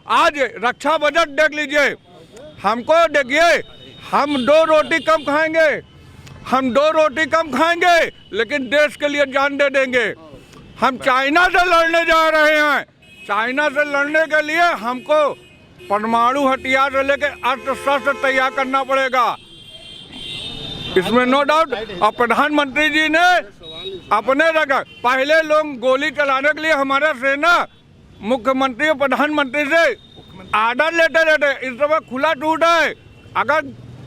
आज रक्षा बजट देख लीजिए, हमको देखिए, हम 2 रोटी कम खाएंगे, हम 2 रोटी कम खाएंगे लेकिन देश के लिए जान दे देंगे। हम चाइना से लड़ने जा रहे हैं, चाइना से लड़ने के लिए हमको परमाणु हथियार से लेकर अस्त्र शस्त्र तैयार करना पड़ेगा, इसमें नो डाउट। और प्रधानमंत्री जी ने अपने जगह, पहले लोग गोली चलाने के लिए हमारा सेना मुख्यमंत्री और प्रधानमंत्री से आर्डर लेते रहते, इस समय खुला टूट है, अगर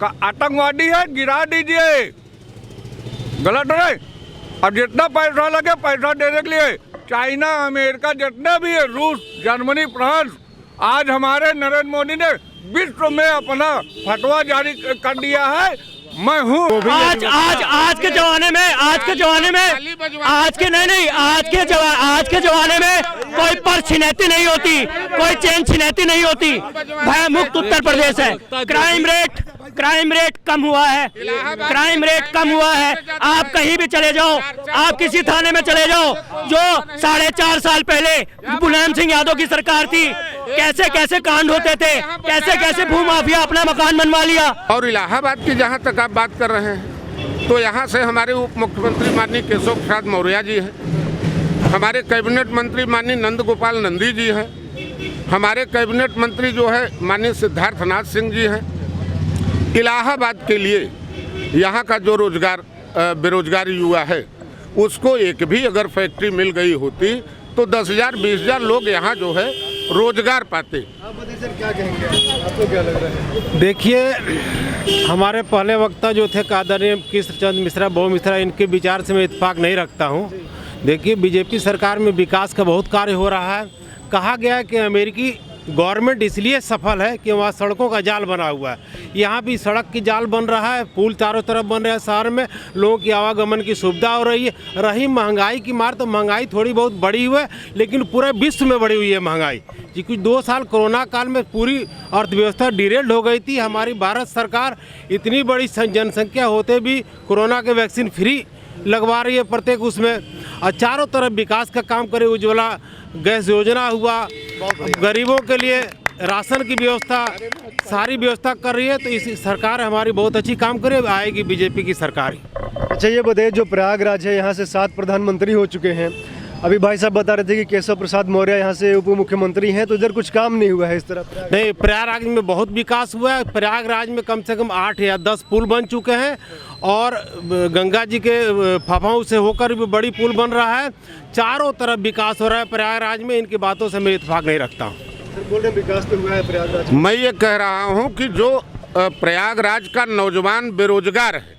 आतंकवादी है गिरा दीजिए, गलत है। और जितना पैसा लगे पैसा देने के लिए चाइना, अमेरिका, जितने भी है, रूस, जर्मनी, फ्रांस, आज हमारे नरेंद्र मोदी ने विश्व में अपना फतवा जारी कर दिया है, मैं हूँ। आज के जमाने में आज के जमाने में कोई पर छिनैती नहीं होती, कोई चेन छिनैती नहीं होती। भय मुक्त उत्तर प्रदेश है। क्राइम रेट कम हुआ है, क्राइम रेट कम हुआ है। आप कहीं भी चले जाओ, आप किसी थाने में चले जाओ, जो 4.5 साल पहले मुलायम सिंह यादव की सरकार थी, कैसे कैसे कांड होते थे, कैसे कैसे भूमाफिया अपना मकान बनवा लिया। और इलाहाबाद की जहाँ तक आप बात कर रहे हैं, तो यहाँ से हमारे उप मुख्यमंत्री माननीय केशव प्रसाद मौर्य जी हैं, हमारे कैबिनेट मंत्री माननीय नंद गोपाल नंदी जी हैं, हमारे कैबिनेट मंत्री जो है माननीय सिद्धार्थनाथ सिंह जी हैं। इलाहाबाद के लिए यहाँ का जो बेरोजगार युवा है, उसको एक भी अगर फैक्ट्री मिल गई होती तो 10,000 20,000 लोग यहाँ जो है रोजगार पाते। आप बताइए सर, क्या कहेंगे, आपको क्या लग रहा है? देखिए, हमारे पहले वक्ता जो थे आदरणीय कृष्णचंद्र मिश्रा, बहु मिश्रा, इनके विचार से मैं इत्तेफाक नहीं रखता हूँ। देखिए, बीजेपी सरकार में विकास का बहुत कार्य हो रहा है। कहा गया है कि अमेरिकी गवर्नमेंट इसलिए सफल है कि वहाँ सड़कों का जाल बना हुआ है, यहाँ भी सड़क की जाल बन रहा है, पुल चारों तरफ बन रहे हैं, शहर में लोगों की आवागमन की सुविधा हो रही है। रही महंगाई की मार, तो महंगाई थोड़ी बहुत बढ़ी हुई है, लेकिन पूरे विश्व में बढ़ी हुई है महंगाई, क्योंकि 2 साल कोरोना काल में पूरी अर्थव्यवस्था डिरेल्ड हो गई थी। हमारी भारत सरकार इतनी बड़ी जनसंख्या होते भी कोरोना के वैक्सीन फ्री लगवा रही है प्रत्येक उसमें, और चारों तरफ विकास का काम करे। उज्ज्वला गैस योजना हुआ, गरीबों के लिए राशन की व्यवस्था, सारी व्यवस्था कर रही है। तो इस सरकार हमारी बहुत अच्छी काम करे, आएगी बीजेपी की सरकार। अच्छा, ये बताइए, जो प्रयागराज है, यहाँ से 7 प्रधानमंत्री हो चुके हैं। अभी भाई साहब बता रहे थे कि केशव प्रसाद मौर्य यहाँ से उप मुख्यमंत्री हैं, तो इधर कुछ काम नहीं हुआ है इस तरह? नहीं, प्रयागराज में बहुत विकास हुआ है। प्रयागराज में कम से कम 8 या 10 पुल बन चुके हैं, और गंगा जी के फफाओं से होकर भी बड़ी पुल बन रहा है। चारों तरफ विकास हो रहा है प्रयागराज में। इनकी बातों से मैं इत्तेफाक नहीं रखता हूँ। बोल रहे विकास तो हुआ है प्रयागराज में। मैं ये कह रहा हूँ कि जो प्रयागराज का नौजवान बेरोजगार है,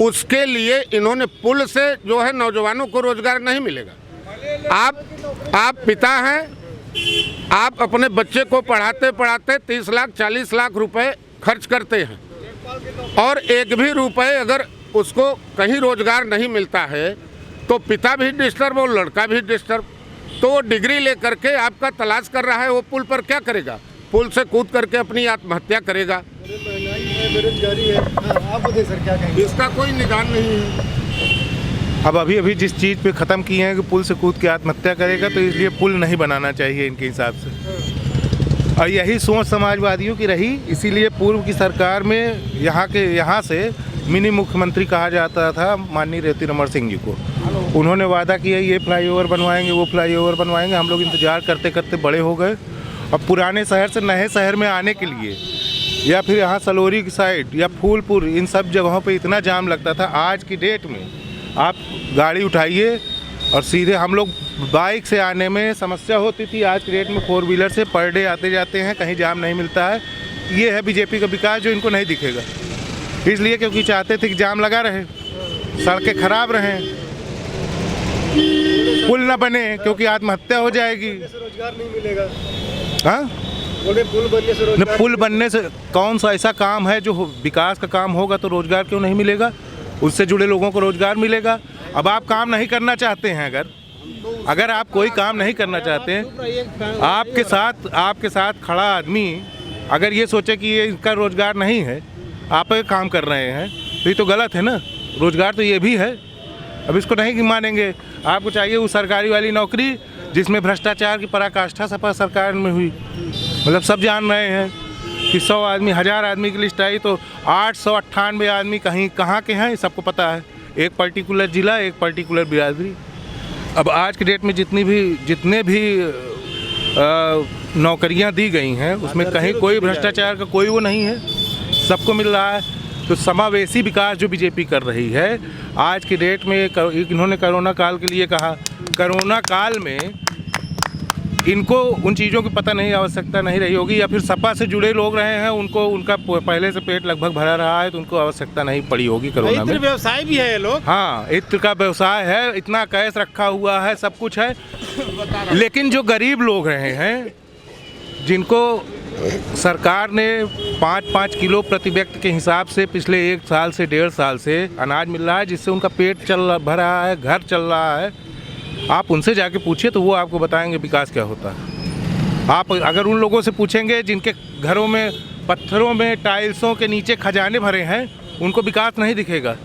उसके लिए इन्होंने पुल से जो है नौजवानों को रोजगार नहीं मिलेगा। आप पिता हैं, आप अपने बच्चे को पढ़ाते पढ़ाते 30 लाख 40 लाख रुपए खर्च करते हैं, और एक भी रुपए अगर उसको कहीं रोजगार नहीं मिलता है तो पिता भी डिस्टर्ब और लड़का भी डिस्टर्ब। तो डिग्री लेकर के आपका तलाश कर रहा है, वो पुल पर क्या करेगा? पुल से कूद करके अपनी आत्महत्या करेगा। महंगाई है, बेरोजगारी है। आप बताइए सर, क्या कहेंगे? इसका कोई निदान नहीं है। अब अभी जिस चीज़ पे ख़त्म किए हैं कि पुल से कूद के आत्महत्या करेगा, तो इसलिए पुल नहीं बनाना चाहिए इनके हिसाब से। और यही सोच समाजवादियों की रही, इसीलिए पूर्व की सरकार में यहाँ से मिनी मुख्यमंत्री कहा जाता था माननीय रेवती रमन सिंह जी को। उन्होंने वादा किया ये फ्लाईओवर बनवाएंगे, वो फ्लाईओवर बनवाएंगे। हम लोग इंतजार करते करते बड़े हो गए। अब पुराने शहर से नए शहर में आने के लिए, या फिर यहाँ सलोरी की साइड या फूलपुर, इन सब जगहों पे इतना जाम लगता था। आज की डेट में आप गाड़ी उठाइए और सीधे, हम लोग बाइक से आने में समस्या होती थी, आज की डेट में 4 व्हीलर से पर डे आते जाते हैं, कहीं जाम नहीं मिलता है। ये है बीजेपी का विकास, जो इनको नहीं दिखेगा। इसलिए क्योंकि चाहते थे कि जाम लगा रहे, सड़कें खराब रहें, पुल ना बने क्योंकि आत्महत्या हो जाएगी। रोजगार नहीं मिलेगा। हाँ, पुल बनने से रोजगार, पुल बनने से कौन सा ऐसा काम है जो विकास का काम होगा तो रोजगार क्यों नहीं मिलेगा? उससे जुड़े लोगों को रोजगार मिलेगा। अब आप काम नहीं करना चाहते हैं, अगर आप कोई काम नहीं करना चाहते हैं, आपके साथ खड़ा आदमी अगर ये सोचे कि ये इनका रोजगार नहीं है, आप एक काम कर रहे हैं, तो ये तो गलत है ना। रोजगार तो ये भी है। अब इसको नहीं मानेंगे। आपको चाहिए वो सरकारी वाली नौकरी जिसमें भ्रष्टाचार की पराकाष्ठा सपा सरकार में हुई। मतलब सब जान रहे हैं कि 100 आदमी 1000 आदमी की लिस्ट आई तो 898 आदमी कहीं कहाँ के हैं सबको पता है, एक पर्टिकुलर ज़िला, एक पर्टिकुलर बिरादरी। अब आज के डेट में जितने भी नौकरियां दी गई हैं उसमें कहीं कोई भ्रष्टाचार का कोई वो नहीं है, सबको मिल रहा है। तो समावेशी विकास जो बीजेपी कर रही है आज के डेट में, इन्होंने कोरोना काल के लिए कहा, कोरोना काल में इनको उन चीज़ों की पता नहीं, आवश्यकता नहीं रही होगी, या फिर सपा से जुड़े लोग रहे हैं उनको उनका पहले से पेट लगभग भरा रहा है तो उनको आवश्यकता नहीं पड़ी होगी कोरोना में। व्यवसाय भी है ये लोग। हाँ, इत्र का व्यवसाय है, इतना कैश रखा हुआ है, सब कुछ है। लेकिन जो गरीब लोग रहे हैं जिनको सरकार ने 5-5 किलो प्रति व्यक्ति के हिसाब से पिछले 1 साल से 1.5 साल से अनाज मिल रहा है, जिससे उनका पेट भर रहा है, घर चल रहा है, आप उनसे जाके पूछिए तो वो आपको बताएंगे विकास क्या होता है। आप अगर उन लोगों से पूछेंगे जिनके घरों में पत्थरों में टाइल्सों के नीचे खजाने भरे हैं, उनको विकास नहीं दिखेगा।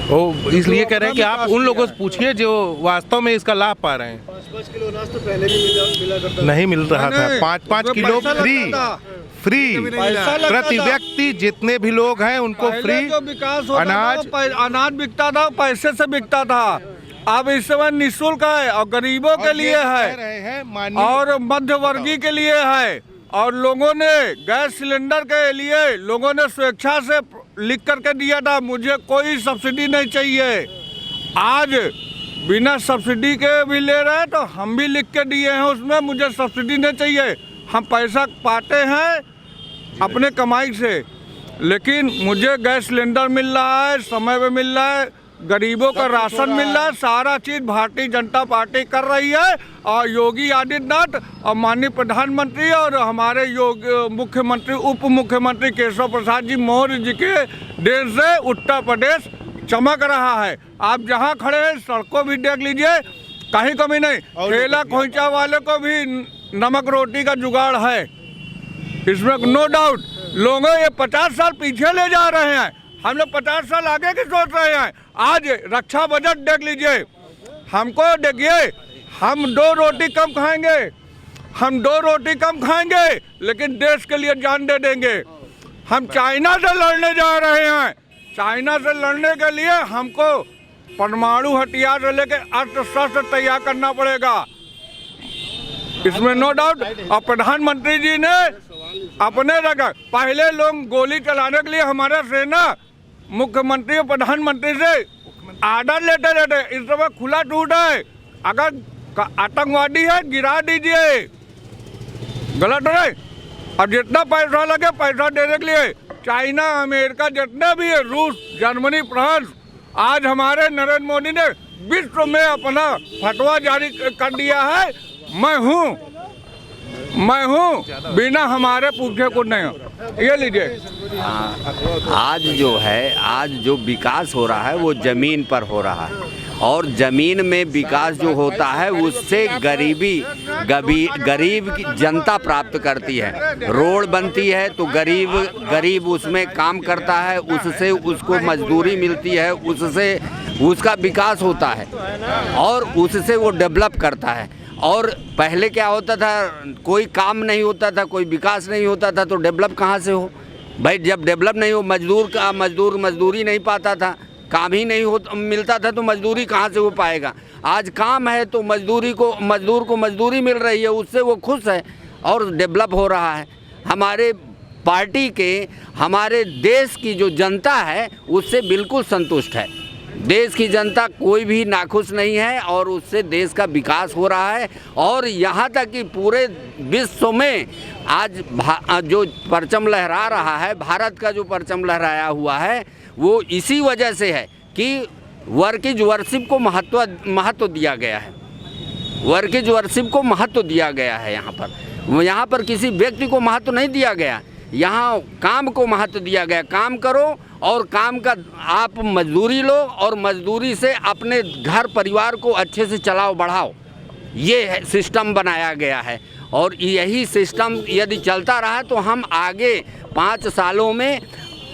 वो इसलिए कह रहे हैं कि आप उन लोगों से पूछिए जो वास्तव में इसका लाभ पा रहे हैं। 5-5 किलो अनाज तो पहले भी मिला करता नहीं मिल रहा था, 5-5 किलो फ्री प्रति व्यक्ति, जितने भी लोग हैं उनको फ्री अनाज बिकता था, पैसे से बिकता था। अब इस समय निःशुल्क है और गरीबों के लिए है और मध्य वर्गीय के लिए है। और लोगों ने गैस सिलेंडर के लिए लोगों ने स्वेच्छा से लिख करके दिया था, मुझे कोई सब्सिडी नहीं चाहिए। आज बिना सब्सिडी के भी ले रहे हैं तो हम भी लिख के दिए हैं उसमें, मुझे सब्सिडी नहीं चाहिए। हम पैसा पाते हैं अपने कमाई से, लेकिन मुझे गैस सिलेंडर मिल रहा है, समय पे मिल रहा है, गरीबों का राशन मिल रहा है, सारा चीज़ भारतीय जनता पार्टी कर रही है। और योगी आदित्यनाथ और माननीय प्रधानमंत्री और हमारे मुख्यमंत्री उप मुख्यमंत्री केशव प्रसाद जी मौर्य जी के देश से उत्तर प्रदेश चमक रहा है। आप जहां खड़े हैं सड़कों भी देख लीजिए, कहीं कमी नहीं। ठेला खोइचा वाले को भी नमक रोटी का जुगाड़ है, इसमें नो डाउट। लोगों ये 50 साल पीछे ले जा रहे हैं, हम लोग 50 साल आगे की सोच रहे हैं। आज रक्षा बजट देख लीजिए, हमको देखिए, हम 2 रोटी कम खाएंगे, हम 2 रोटी कम खाएंगे लेकिन देश के लिए जान दे देंगे। हम चाइना से लड़ने जा रहे हैं, चाइना से लड़ने के लिए हमको परमाणु हथियार से लेकर अस्त्र शस्त्र तैयार करना पड़ेगा, इसमें नो डाउट। और प्रधानमंत्री जी ने अपने जगह, पहले लोग गोली चलाने के लिए हमारा सेना मुख्यमंत्री और प्रधानमंत्री से आर्डर लेते रहते, इस समय खुला टूट है, अगर आतंकवादी है गिरा दीजिए, गलत है। और जितना पैसा लगे पैसा देने के लिए चाइना अमेरिका जितने भी है, रूस जर्मनी फ्रांस, आज हमारे नरेंद्र मोदी ने विश्व में अपना फतवा जारी कर दिया है, मैं हूँ बिना हमारे पूछे को नहीं। ये लीजिए, आज जो है, आज जो विकास हो रहा है वो ज़मीन पर हो रहा है, और ज़मीन में विकास जो होता है उससे गरीब की जनता प्राप्त करती है। रोड बनती है तो गरीब उसमें काम करता है, उससे उसको मजदूरी मिलती है, उससे उसका विकास होता है और उससे वो डेवलप करता है। और पहले क्या होता था, कोई काम नहीं होता था, कोई विकास नहीं होता था, तो डेवलप कहाँ से हो भाई? जब डेवलप नहीं हो, मजदूरी नहीं पाता था, काम ही नहीं मिलता था, तो मजदूरी कहाँ से हो पाएगा? आज काम है तो मजदूर को मजदूरी मिल रही है, उससे वो खुश है और डेवलप हो रहा है। हमारे पार्टी के, हमारे देश की जो जनता है उससे बिल्कुल संतुष्ट है। देश की जनता कोई भी नाखुश नहीं है और उससे देश का विकास हो रहा है। और यहाँ तक कि पूरे विश्व में आज जो परचम लहरा रहा है, भारत का जो परचम लहराया हुआ है, वो इसी वजह से है कि वर्किंग वर्शिप को महत्व दिया गया है। वर्किंग वर्शिप को महत्व दिया गया है। यहाँ पर किसी व्यक्ति को महत्व नहीं दिया गया, यहाँ काम को महत्व दिया गया। काम करो और काम का आप मजदूरी लो और मजदूरी से अपने घर परिवार को अच्छे से चलाओ बढ़ाओ, ये सिस्टम बनाया गया है। और यही सिस्टम यदि चलता रहा तो हम आगे 5 सालों में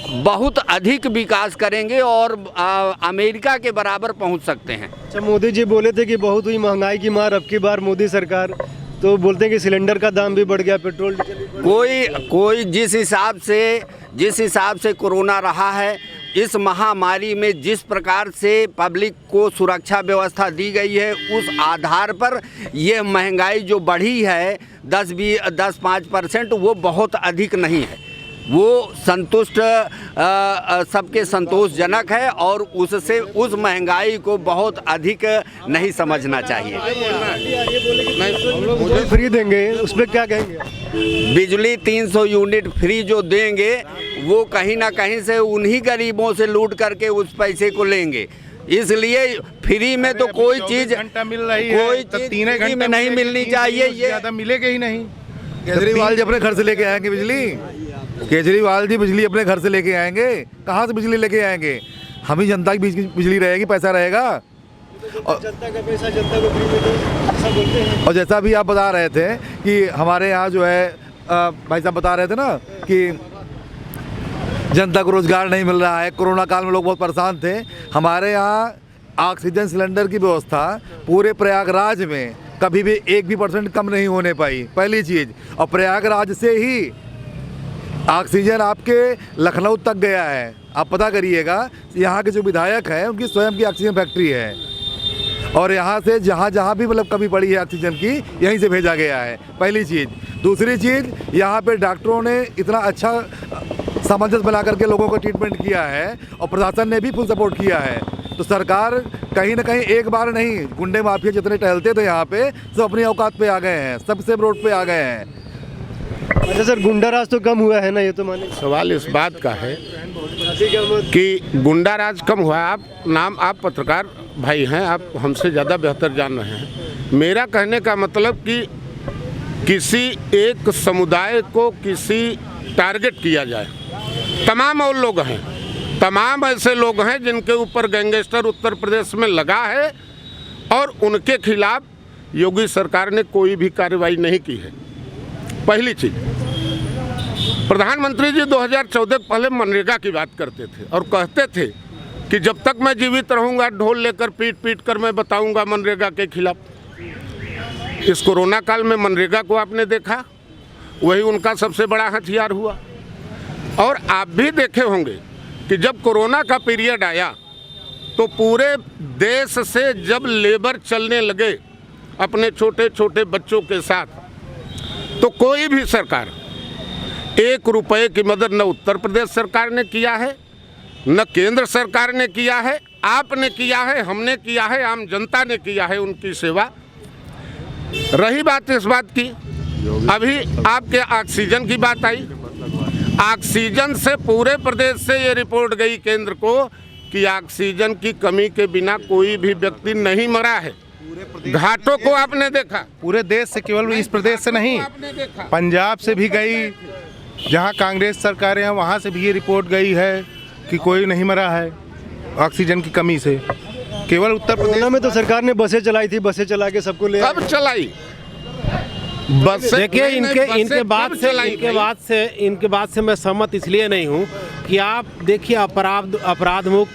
बहुत अधिक विकास करेंगे और अमेरिका के बराबर पहुंच सकते हैं। अच्छा, मोदी जी बोले थे कि बहुत हुई महंगाई की मार अब की बार मोदी सरकार, तो बोलते हैं कि सिलेंडर का दाम भी बढ़ गया, पेट्रोल डीजल भी बढ़ गया। कोई जिस हिसाब से कोरोना रहा है, इस महामारी में जिस प्रकार से पब्लिक को सुरक्षा व्यवस्था दी गई है, उस आधार पर यह महंगाई जो बढ़ी है 10-5%, वो बहुत अधिक नहीं है, वो संतुष्ट सबके संतोषजनक है और उससे उस महंगाई को बहुत अधिक नहीं समझना चाहिए। मुझे फ्री देंगे, उस पर क्या कहेंगे? बिजली 300 यूनिट फ्री जो देंगे, वो कहीं ना कहीं से उन्हीं गरीबों से लूट करके उस पैसे को लेंगे। इसलिए फ्री में तो कोई चीज़ घंटा मिल रही है, कोई तो चीज़ 3 फ्री में नहीं मिलनी चाहिए। ये ज़्यादा मिलेगा ही नहीं। केजरीवाल जी अपने घर से लेके आएंगे बिजली, केजरीवाल जी बिजली अपने घर से लेके आएंगे। कहाँ से बिजली लेके आएंगे? हम ही जनता की बिजली रहेगी, पैसा रहेगा। और जनता का पैसा जनता को फ्री में दो, ऐसा बोलते हैं। और जैसा भी आप बता रहे थे कि हमारे यहाँ जो है भाई साहब बता रहे थे ना कि जनता को रोजगार नहीं मिल रहा है, कोरोना काल में लोग बहुत परेशान थे। हमारे यहाँ ऑक्सीजन सिलेंडर की व्यवस्था पूरे प्रयागराज में कभी भी 1% कम नहीं होने पाई, पहली चीज़। और प्रयागराज से ही ऑक्सीजन आपके लखनऊ तक गया है। आप पता करिएगा, यहाँ के जो विधायक हैं उनकी स्वयं की ऑक्सीजन फैक्ट्री है, और यहाँ से जहाँ जहाँ भी मतलब कमी पड़ी है ऑक्सीजन की, यहीं से भेजा गया है, पहली चीज़। दूसरी चीज़, यहाँ पे डॉक्टरों ने इतना अच्छा सामंजस्य बना करके लोगों को ट्रीटमेंट किया है और प्रशासन ने भी फुल सपोर्ट किया है। तो सरकार कहीं ना कहीं एक बार नहीं, गुंडे माफिया जितने टहलते थे यहाँ पे, सब अपनी औकात पे आ गए हैं, सबसे रोड पे आ गए हैं। अच्छा सर, गुंडा राज तो कम हुआ है ना, ये तो माने। सवाल इस बात का है कि गुंडा राज कम हुआ। आप पत्रकार भाई हैं, आप हमसे ज़्यादा बेहतर जान रहे हैं। मेरा कहने का मतलब कि किसी एक समुदाय को किसी टारगेट किया जाए, तमाम और लोग हैं, तमाम ऐसे लोग हैं जिनके ऊपर गैंगस्टर उत्तर प्रदेश में लगा है और उनके खिलाफ योगी सरकार ने कोई भी कार्रवाई नहीं की है। पहली चीज, प्रधानमंत्री जी 2014 पहले मनरेगा की बात करते थे और कहते थे कि जब तक मैं जीवित रहूंगा ढोल लेकर पीट पीट कर मैं बताऊंगा मनरेगा के खिलाफ। इस कोरोना काल में मनरेगा को आपने देखा, वही उनका सबसे बड़ा हथियार हुआ। और आप भी देखे होंगे कि जब कोरोना का पीरियड आया तो पूरे देश से जब लेबर चलने लगे अपने छोटे छोटे बच्चों के साथ, तो कोई भी सरकार 1 रुपए की मदद न उत्तर प्रदेश सरकार ने किया है, न केंद्र सरकार ने किया है, आपने किया है, हमने किया है, आम जनता ने किया है उनकी सेवा। रही बात इस बात की, अभी आपके ऑक्सीजन की बात आई, ऑक्सीजन से पूरे प्रदेश से ये रिपोर्ट गई केंद्र को कि ऑक्सीजन की कमी के बिना कोई भी व्यक्ति नहीं मरा है। घाटों को आपने देखा, पूरे देश से, केवल इस प्रदेश से नहीं, पंजाब से भी गई, जहां कांग्रेस सरकारें हैं वहां से भी ये रिपोर्ट गई है कि कोई नहीं मरा है ऑक्सीजन की कमी से। केवल उत्तर प्रदेश में तो सरकार ने बसें चलाई थी, बसें चला के सबको ले कब चलाई? देखिए, इनके बात से मैं सहमत इसलिए नहीं हूँ कि आप देखिए, अपराध मुक्त,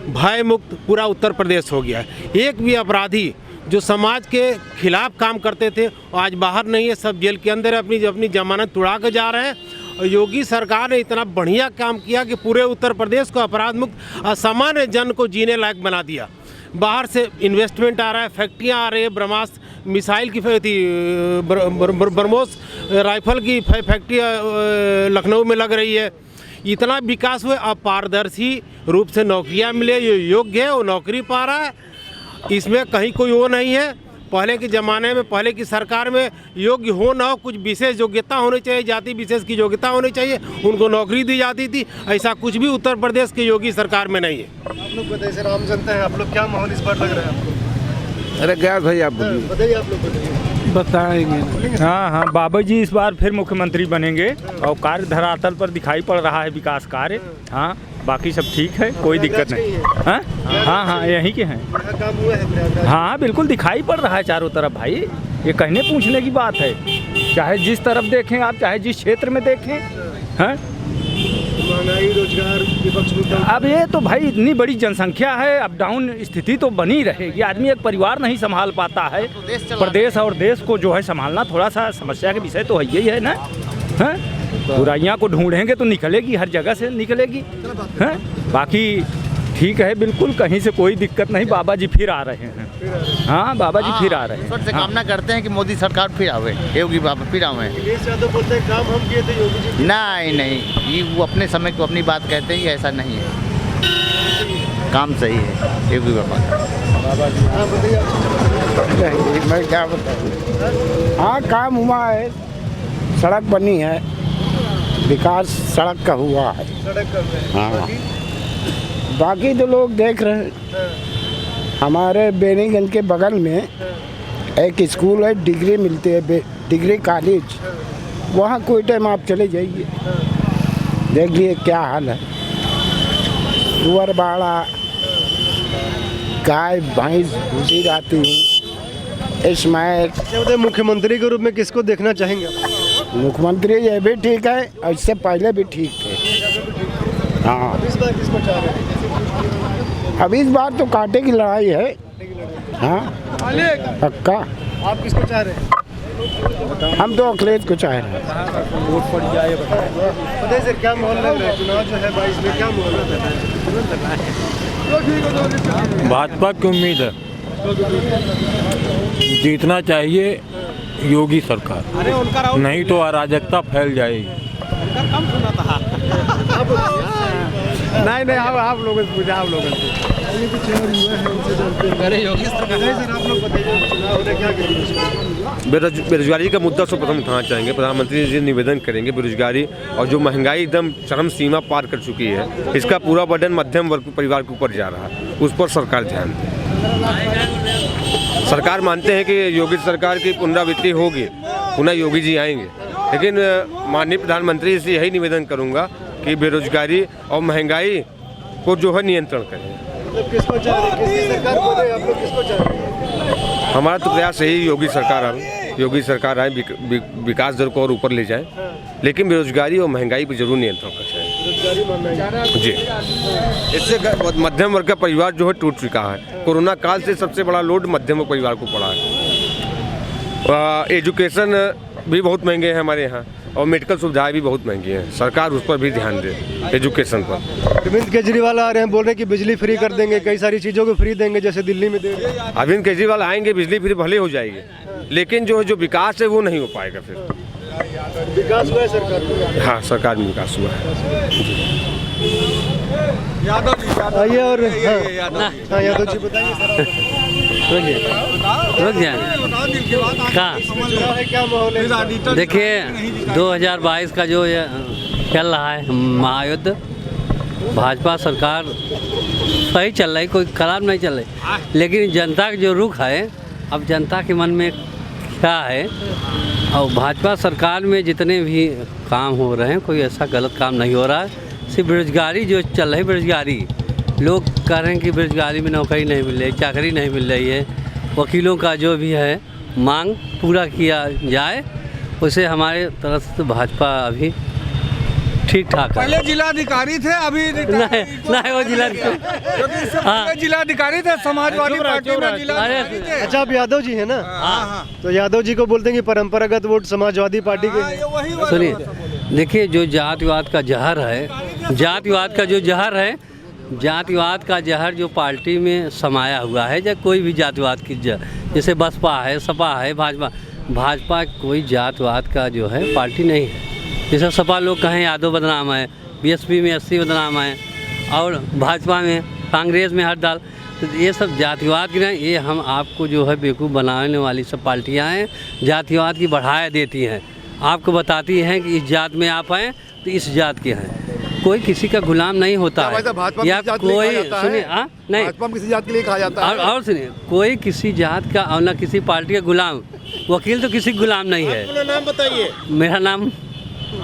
भय मुक्त पूरा उत्तर प्रदेश हो गया। एक भी अपराधी जो समाज के खिलाफ काम करते थे आज बाहर नहीं है, सब जेल के अंदर अपनी जमानत तुड़ा के जा रहे हैं। और योगी सरकार ने इतना बढ़िया काम किया कि पूरे उत्तर प्रदेश को अपराध मुक्त, सामान्य जन को जीने लायक बना दिया। बाहर से इन्वेस्टमेंट आ रहा है, फैक्ट्रियाँ आ रही है, ब्रह्मास्त्र मिसाइल की ब्रह्मोस राइफल की फैक्ट्री लखनऊ में लग रही है। इतना विकास हुआ, अब पारदर्शी रूप से नौकरियां मिले, ये योग्य है वो नौकरी पा रहा है, इसमें कहीं कोई वो नहीं है। पहले के ज़माने में, पहले की सरकार में योग्य हो ना हो, कुछ विशेष योग्यता होनी चाहिए, जाति विशेष की योग्यता होनी चाहिए, उनको नौकरी दी जाती थी। ऐसा कुछ भी उत्तर प्रदेश की योगी सरकार में नहीं है। आप लोग बताइए सर, आम जनता है, आप लोग क्या माहौल इस बार लग रहा है आपको? अरे क्या भाई, आप बताइए, आप लोग बताइए। बताएंगे। हाँ, बाबा जी इस बार फिर मुख्यमंत्री बनेंगे और कार्य धरातल पर दिखाई पड़ रहा है विकास कार्य। हाँ, बाकी सब ठीक है, कोई दिक्कत नहीं। हाँ, यहीं के हैं। काम हुआ है? हाँ, बिल्कुल दिखाई पड़ रहा है चारों तरफ भाई, ये कहने पूछने की बात है। चाहे जिस तरफ देखें आप, चाहे जिस क्षेत्र में देखें। हाँ, महंगाई, रोजगार, विपक्ष मुद्दा। अब ये तो भाई इतनी बड़ी जनसंख्या है, अप डाउन स्थिति तो बनी रहेगी। आदमी एक परिवार नहीं संभाल पाता है, प्रदेश और देश को जो है संभालना थोड़ा सा समस्या के विषय तो है ही है ना। हैं, बुराइयां को ढूंढेंगे तो निकलेगी, हर जगह से निकलेगी। हैं, बाकी ठीक है, बिल्कुल कहीं से कोई दिक्कत नहीं। बाबा जी फिर आ रहे हैं। हाँ, बाबा जी फिर आ रहे हैं। ईश्वर से कामना करते हैं कि मोदी सरकार फिर आवे, योगी बाबा फिर आवे। अखिलेश यादव बोलते हैं काम हम किए थे, योगी जी। नहीं, ये वो अपने समय को अपनी बात कहते हैं, ऐसा नहीं है। काम सही है योगी बाबा का। हाँ बताइए। मैं क्या बताऊँ? हाँ, काम हुआ है, सड़क बनी है, विकास सड़क का हुआ है। सड़क का हाँ, बाकी तो लोग देख रहे हैं। हमारे बेनीगंज के बगल में एक स्कूल है, डिग्री मिलती है, डिग्री कॉलेज। वहाँ कोई टाइम आप चले जाइए, देखिए क्या हाल है। सुअर बाड़ा, गाय भैंस घुसी रहती हैं। इसमें मुख्यमंत्री के रूप में किसको देखना चाहेंगे? मुख्यमंत्री ये भी ठीक है, इससे पहले भी ठीक थे। हाँ, इस बार किसको चाह रहे हैं? अब इस बार तो कांटे की लड़ाई है। हाँ, पक्का। आप किसको चाह रहे हैं? हम तो अखिलेश को चाह रहे हैं। वोट पड़ जाए बताइए सर, क्या माहौल लग रहा है? चुनाव जो है 22 में, क्या माहौल लग रहा है? भाजपा की उम्मीद है, जीतना चाहिए योगी सरकार, नहीं तो अराजकता फैल जाएगी। नहीं, आप लोगों से पूछा, आप लोगों से। अरे योगी सरकार है सर, आप लोग बताइए चुनाव हो रहा है, क्या करेंगे? बेरोजगारी का मुद्दा सर्वप्रथम उठाना चाहेंगे। प्रधानमंत्री जी निवेदन करेंगे, बेरोजगारी और जो महंगाई एकदम चरम सीमा पार कर चुकी है, इसका पूरा बर्डन मध्यम वर्ग परिवार के ऊपर जा रहा है, उस पर सरकार ध्यान दे। सरकार मानते हैं कि योगी सरकार की पुनरावृत्ति होगी, पुनः योगी जी आएंगे, लेकिन माननीय प्रधानमंत्री से यही निवेदन करूंगा कि बेरोजगारी और महंगाई को जो है नियंत्रण करें। किसको चाह रहे हैं? किसकी सरकार को रहे? आप लोग किसको चाह रहे हैं? हमारा तो प्रयास यही योगी सरकार आए, योगी सरकार आए, विकास दर को और ऊपर ले जाए, लेकिन बेरोजगारी और महंगाई पर जरूर नियंत्रण कर जाए जी। इससे मध्यम वर्ग का परिवार जो है टूट चुका है। कोरोना काल से सबसे बड़ा लोड मध्यम वर्ग परिवार को पड़ा है। एजुकेशन भी बहुत महंगे हैं हमारे यहाँ, और मेडिकल सुविधाएं भी बहुत महंगी हैं। सरकार उस पर भी ध्यान दे, एजुकेशन पर। अरविंद केजरीवाल आ रहे हैं, बोल रहे हैं कि बिजली फ्री कर देंगे, कई सारी चीज़ों को फ्री देंगे, जैसे दिल्ली में दे रहे हैं। अरविंद केजरीवाल आएंगे, बिजली फ्री भले हो जाएगी, लेकिन जो विकास है वो नहीं हो पाएगा। फिर विकास हुआ है सरकार में? हाँ, सरकार में विकास हुआ है। आइए और हाँ, यादव जी बताइए। क्या माहौल है? देखिए, 2022 का जो चल रहा है महायुद्ध, भाजपा सरकार सही चल रही, कोई खराब नहीं चल रही, लेकिन जनता का जो रुख है, अब जनता के मन में क्या है, और भाजपा सरकार में जितने भी काम हो रहे हैं, कोई ऐसा गलत काम नहीं हो रहा है। सिर्फ बेरोजगारी जो चल रही है, बेरोजगारी, लोग कह रहे हैं कि बेरोजगारी में नौकरी नहीं मिल रही, चाकरी नहीं मिल रही है। वकीलों का जो भी है मांग पूरा किया जाए, उसे हमारे तरफ से भाजपा अभी ठीक ठाक है। पहले जिलाधिकारी थे, अभी नहीं वो जिलाधिकारी थे, समाजवादी पार्टी में जिलाधिकारी थे। अच्छा, आप यादव जी हैं ना? हाँ। तो यादव जी को बोलते हैं कि परंपरागत वोट समाजवादी पार्टी के हैं। सुनिए, देखिए, जो जातिवाद का जहर है, जातिवाद का जो जहर है, जातिवाद का जहर जो पार्टी में समाया हुआ है, या कोई भी जातिवाद की जैसे बसपा है, सपा है, भाजपा कोई जातिवाद का जो है पार्टी नहीं है। जैसे सपा लोग कहें यादव बदनाम है, बीएसपी में 80 बदनाम है, और भाजपा में, कांग्रेस में हर दाल, तो ये सब जातिवाद की नहीं, ये हम आपको जो है बेवकूफ़ बनाने वाली सब पार्टियां हैं, जातिवाद की बढ़ाया देती हैं, आपको बताती हैं कि इस जात में आप हैं तो इस जात के हैं। कोई किसी का गुलाम नहीं होता है, या कोई सुनिए, नहीं भाजपा किसी जात के लिए कहा जाता है। और सुनिए, कोई किसी जात का और न किसी पार्टी का गुलाम, वकील तो किसी गुलाम नहीं है। अपना नाम बताइए। मेरा नाम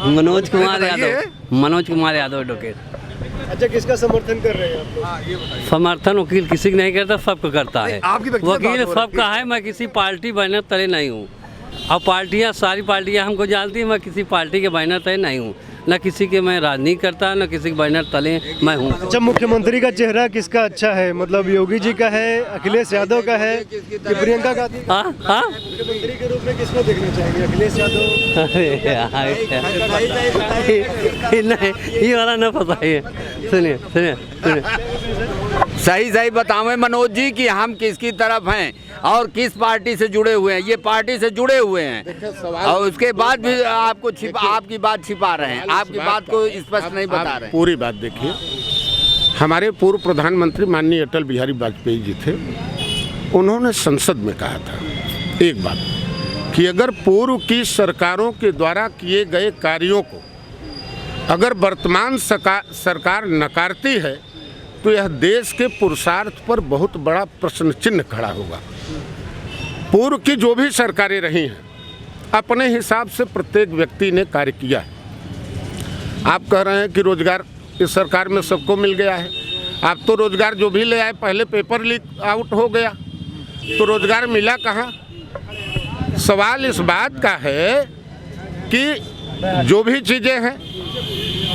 मनोज कुमार यादव, मनोज कुमार यादव एडवोकेट। अच्छा, किसका समर्थन कर रहे हैं आप? समर्थन वकील किसी का नहीं करता, सबको करता है। वकील सबका है, मैं किसी पार्टी बनने तले नहीं हूँ। अब पार्टियां, सारी पार्टियां हमको जानती हैं, मैं किसी पार्टी के बैनर तले नहीं हूँ, न किसी के मैं राजनीति करता, न किसी के बैनर तले मैं हूँ। अच्छा, मुख्यमंत्री का चेहरा किसका अच्छा है? मतलब योगी जी का है, अखिलेश यादव का है कि प्रियंका गांधी? मुख्यमंत्री के रूप में किसको देखना चाहेंगे, अखिलेश यादव? नहीं, ये वाला न पता है। सुनिए सुनिए सुनिए, सही बतावें मनोज जी कि हम किसकी तरफ हैं और किस पार्टी से जुड़े हुए हैं। ये पार्टी से जुड़े हुए हैं और उसके बाद भी आपको आपकी बात छिपा रहे हैं, आपकी बात को स्पष्ट नहीं बता रहे हैं। पूरी बात देखिए, हमारे पूर्व प्रधानमंत्री माननीय अटल बिहारी वाजपेयी जी थे, उन्होंने संसद में कहा था एक बात कि अगर पूर्व की सरकारों के द्वारा किए गए कार्यों को अगर वर्तमान सरकार नकारती है तो यह देश के पुरुषार्थ पर बहुत बड़ा प्रश्न चिन्ह खड़ा होगा। पूर्व की जो भी सरकारें रही हैं, अपने हिसाब से प्रत्येक व्यक्ति ने कार्य किया है। आप कह रहे हैं कि रोजगार इस सरकार में सबको मिल गया है। आप तो रोजगार जो भी ले आए, पहले पेपर लीक आउट हो गया तो रोजगार मिला कहाँ? सवाल इस बात का है कि जो भी चीज़ें हैं,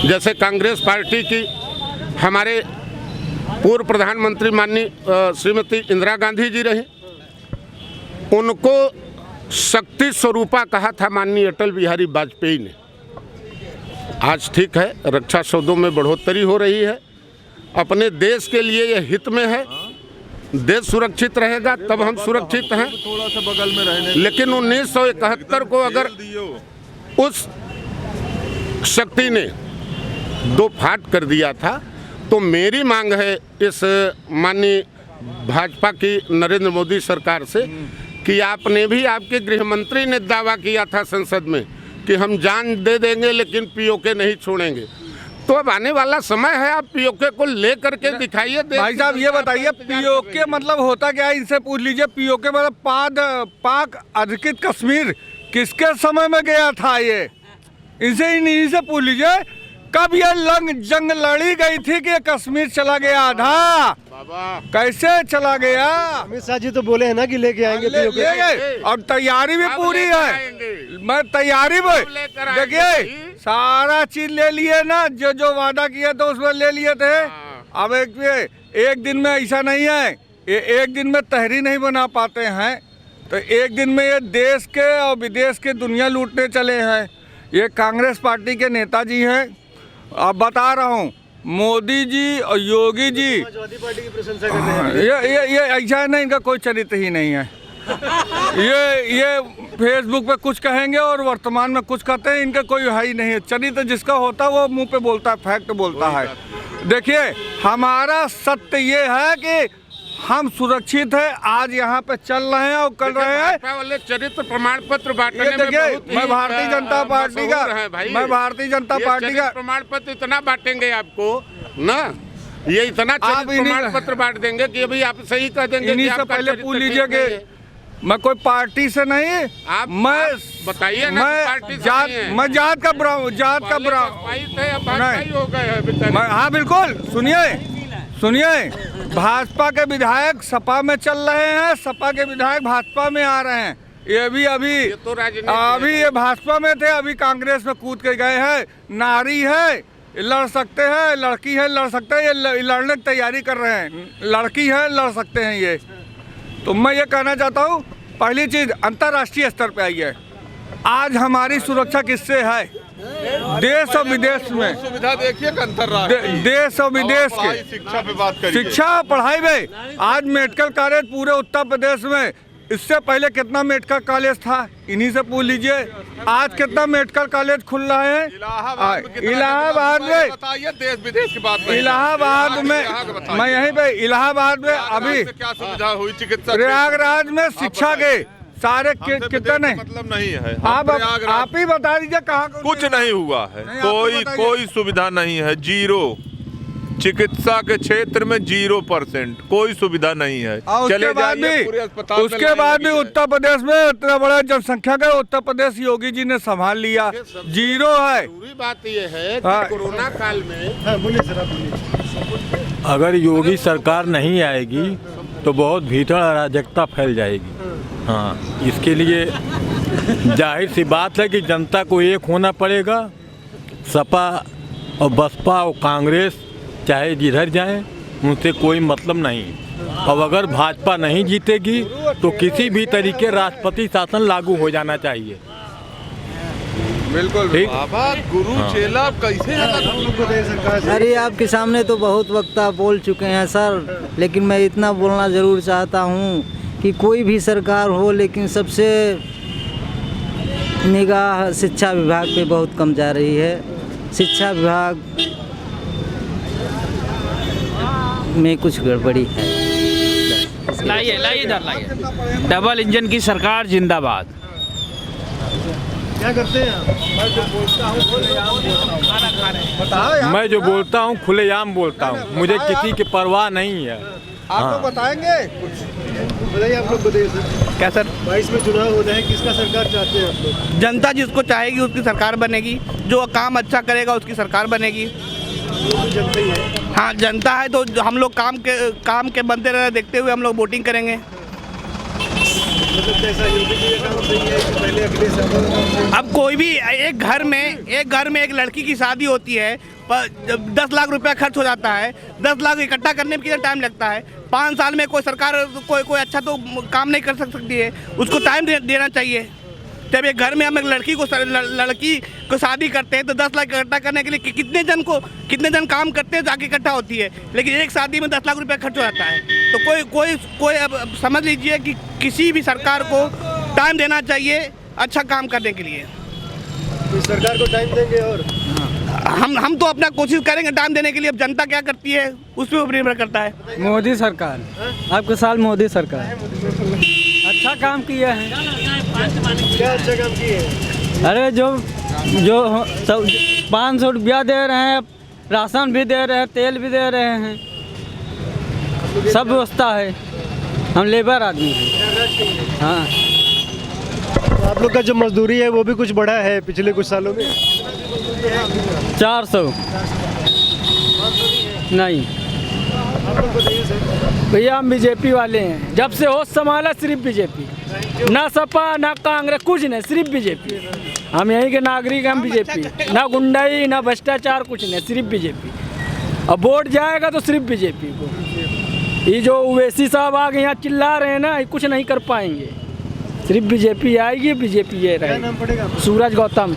जैसे कांग्रेस पार्टी की हमारे पूर्व प्रधानमंत्री माननीय श्रीमती इंदिरा गांधी जी रही, उनको शक्ति स्वरूपा कहा था माननीय अटल बिहारी वाजपेयी ने। आज ठीक है, रक्षा सौदों में बढ़ोतरी हो रही है, अपने देश के लिए यह हित में है, देश सुरक्षित रहेगा तब हम सुरक्षित हैं। थोड़ा सा बगल में रहने, लेकिन 1971 को अगर उस शक्ति ने दो फाट कर दिया था तो मेरी मांग है इस माननीय भाजपा की नरेंद्र मोदी सरकार से कि आपने भी, आपके गृह मंत्री ने दावा किया था संसद में कि हम जान दे देंगे लेकिन पीओके नहीं छोड़ेंगे। तो अब आने वाला समय है, आप पीओके को ले करके दिखाइए। भाई साहब ये बताइए, पीओके मतलब होता क्या है? इनसे पूछ लीजिए। पीओके मतलब पाक अधिकृत कश्मीर किसके समय में गया था? ये इनसे इन्हीं से पूछ लीजिए, कब ये जंग लड़ी गई थी कि कश्मीर चला गया था? कैसे चला गया? अमित शाह जी तो बोले हैं ना कि लेके आएंगे, ले गए और तैयारी भी पूरी है। मैं तैयारी में देखिए सारा चीज ले लिए ना, जो वादा किया था उसमें ले लिए थे। अब एक दिन में ऐसा नहीं है, ये एक दिन में तहरी नहीं बना पाते हैं, तो एक दिन में ये देश के और विदेश के दुनिया लूटने चले हैं। ये कांग्रेस पार्टी के नेताजी हैं। अब बता रहा हूँ, मोदी जी और योगी जी पार्टी की प्रशंसा कर रहे हैं। ये ऐसा नहीं, इनका कोई चरित्र ही नहीं है। ये फेसबुक पे कुछ कहेंगे और वर्तमान में कुछ कहते हैं, इनका कोई है ही नहीं है। चरित्र जिसका होता है वो मुंह पे बोलता है, फैक्ट बोलता है। देखिए हमारा सत्य ये है कि हम सुरक्षित है, आज यहाँ पे चल रहे हैं और कर रहे हैं। वाले चरित्र प्रमाण पत्र बांटने में मैं भारतीय जनता पार्टी का, मैं भारतीय जनता पार्टी का प्रमाण पत्र इतना बांटेंगे आपको ना, ये इतना प्रमाण पत्र बांट देंगे कि अभी आप सही कह देंगे। इन्हीं से पहले पूछ लीजिए कि मैं कोई पार्टी से नहीं, मैं बताइए ना, पार्टी मैं जात का हाँ बिल्कुल। सुनिए, भाजपा के विधायक सपा में चल रहे हैं, सपा के विधायक भाजपा में आ रहे हैं। ये भी अभी ये भाजपा में थे, अभी कांग्रेस में कूद के गए हैं। नारी है, लड़ सकते हैं, लड़की है, लड़ सकते हैं, ये लड़ने की तैयारी कर रहे हैं। लड़की है, लड़ सकते हैं ये। तो मैं ये कहना चाहता हूँ, पहली चीज़ अंतर्राष्ट्रीय स्तर पे आई है। आज हमारी सुरक्षा किससे है? देश और विदेश में सुविधा देखिए, देश और विदेश के शिक्षा पे बात करिए, शिक्षा पढ़ाई में। आज मेडिकल कॉलेज पूरे उत्तर प्रदेश में, इससे पहले कितना मेडिकल कॉलेज था? इन्हीं से पूछ लीजिए। आज कितना मेडिकल कॉलेज खुल रहा है? इलाहाबाद में बताइए, देश विदेश की बात। इलाहाबाद में, मैं यहीं पे इलाहाबाद में अभी क्या सुविधा हुई चिकित्सा? प्रयागराज में शिक्षा के सारे कितने मतलब नहीं है। आप ही बता दीजिए कहाँ कुछ नहीं हुआ है, कोई सुविधा नहीं है, जीरो। चिकित्सा के क्षेत्र में 0% कोई सुविधा नहीं है। चले जाइए पूरे अस्पताल। उसके बाद भी उत्तर प्रदेश में इतना बड़ा जनसंख्या का उत्तर प्रदेश योगी जी ने संभाल लिया, 0 है। पूरी बात ये है कि कोरोना काल में अगर योगी सरकार नहीं आएगी तो बहुत भीतर अराजकता फैल जाएगी। हाँ, इसके लिए जाहिर सी बात है कि जनता को एक होना पड़ेगा। सपा और बसपा और कांग्रेस चाहे जिधर जाएं उनसे कोई मतलब नहीं। अब अगर भाजपा नहीं जीतेगी तो किसी भी तरीके राष्ट्रपति शासन लागू हो जाना चाहिए। बिल्कुल ठीक। गुरु चेला कैसे अरे आपके सामने तो बहुत वक्ता बोल चुके हैं सर, लेकिन मैं इतना बोलना ज़रूर चाहता हूँ कि कोई भी सरकार हो, लेकिन सबसे निगाह शिक्षा विभाग पे बहुत कम जा रही है। शिक्षा विभाग में कुछ गड़बड़ी है। लाइए इधर लाइए। डबल इंजन की सरकार जिंदाबाद। क्या करते हैं आप? मैं जो बोलता हूँ खुलेआम बोलता हूँ, मुझे किसी की परवाह नहीं है। आप लोग बताएंगे कुछ? बताइए आप लोग बताइए सर। क्या सर? 22 में चुनाव होना है, किसका सरकार चाहते हैं आप लोग? जनता जिसको चाहेगी उसकी सरकार बनेगी, जो काम अच्छा करेगा उसकी सरकार बनेगी। जनता ही है। हाँ जनता है तो हम लोग काम के बनते रहे देखते हुए हम लोग वोटिंग करेंगे। मतलब कैसा योगी जी का काम सही है कि पहले अगले साल? अब कोई भी एक घर में एक लड़की की शादी होती है, 10 लाख रुपया खर्च हो जाता है। 10 लाख इकट्ठा करने में कितना टाइम लगता है? 5 साल में कोई सरकार कोई अच्छा तो काम नहीं कर सकती है, उसको टाइम देना चाहिए। जब एक घर में हम एक लड़की को शादी करते हैं तो 10 लाख इकट्ठा करने के लिए कितने जन काम करते हैं जाके इकट्ठा होती है, लेकिन एक शादी में 10 लाख रुपया खर्च हो जाता है। तो कोई अब समझ लीजिए कि किसी भी सरकार को टाइम देना चाहिए अच्छा काम करने के लिए। तो सरकार को टाइम देंगे और हम तो अपना कोशिश करेंगे टाइम देने के लिए। अब जनता क्या करती है उस पर निर्भर करता है। मोदी सरकार, आपके साल मोदी सरकार अच्छा काम किया है। क्या अच्छा काम किए? अरे जो 500 रुपया दे रहे हैं, राशन भी दे रहे हैं, तेल भी दे रहे हैं, सब व्यवस्था है। हम लेबर आदमी हैं। हाँ। तो आप लोग का जो मजदूरी है वो भी कुछ बढ़ा है पिछले कुछ सालों में? 400 नहीं भैया, हम बीजेपी वाले हैं। जब से होश संभाला सिर्फ बीजेपी, ना सपा ना कांग्रेस, कुछ नहीं, सिर्फ बीजेपी। हम यहीं के नागरिक, हम बीजेपी। ना गुंडाई ना भ्रष्टाचार, कुछ नहीं, सिर्फ बीजेपी। अब वोट जाएगा तो सिर्फ बीजेपी को। ये जो ओवैसी साहब आ गए यहाँ चिल्ला रहे हैं ना, ये कुछ नहीं कर पाएंगे। सिर्फ बीजेपी आएगी, बीजेपी ये रहेगी। सूरज गौतम।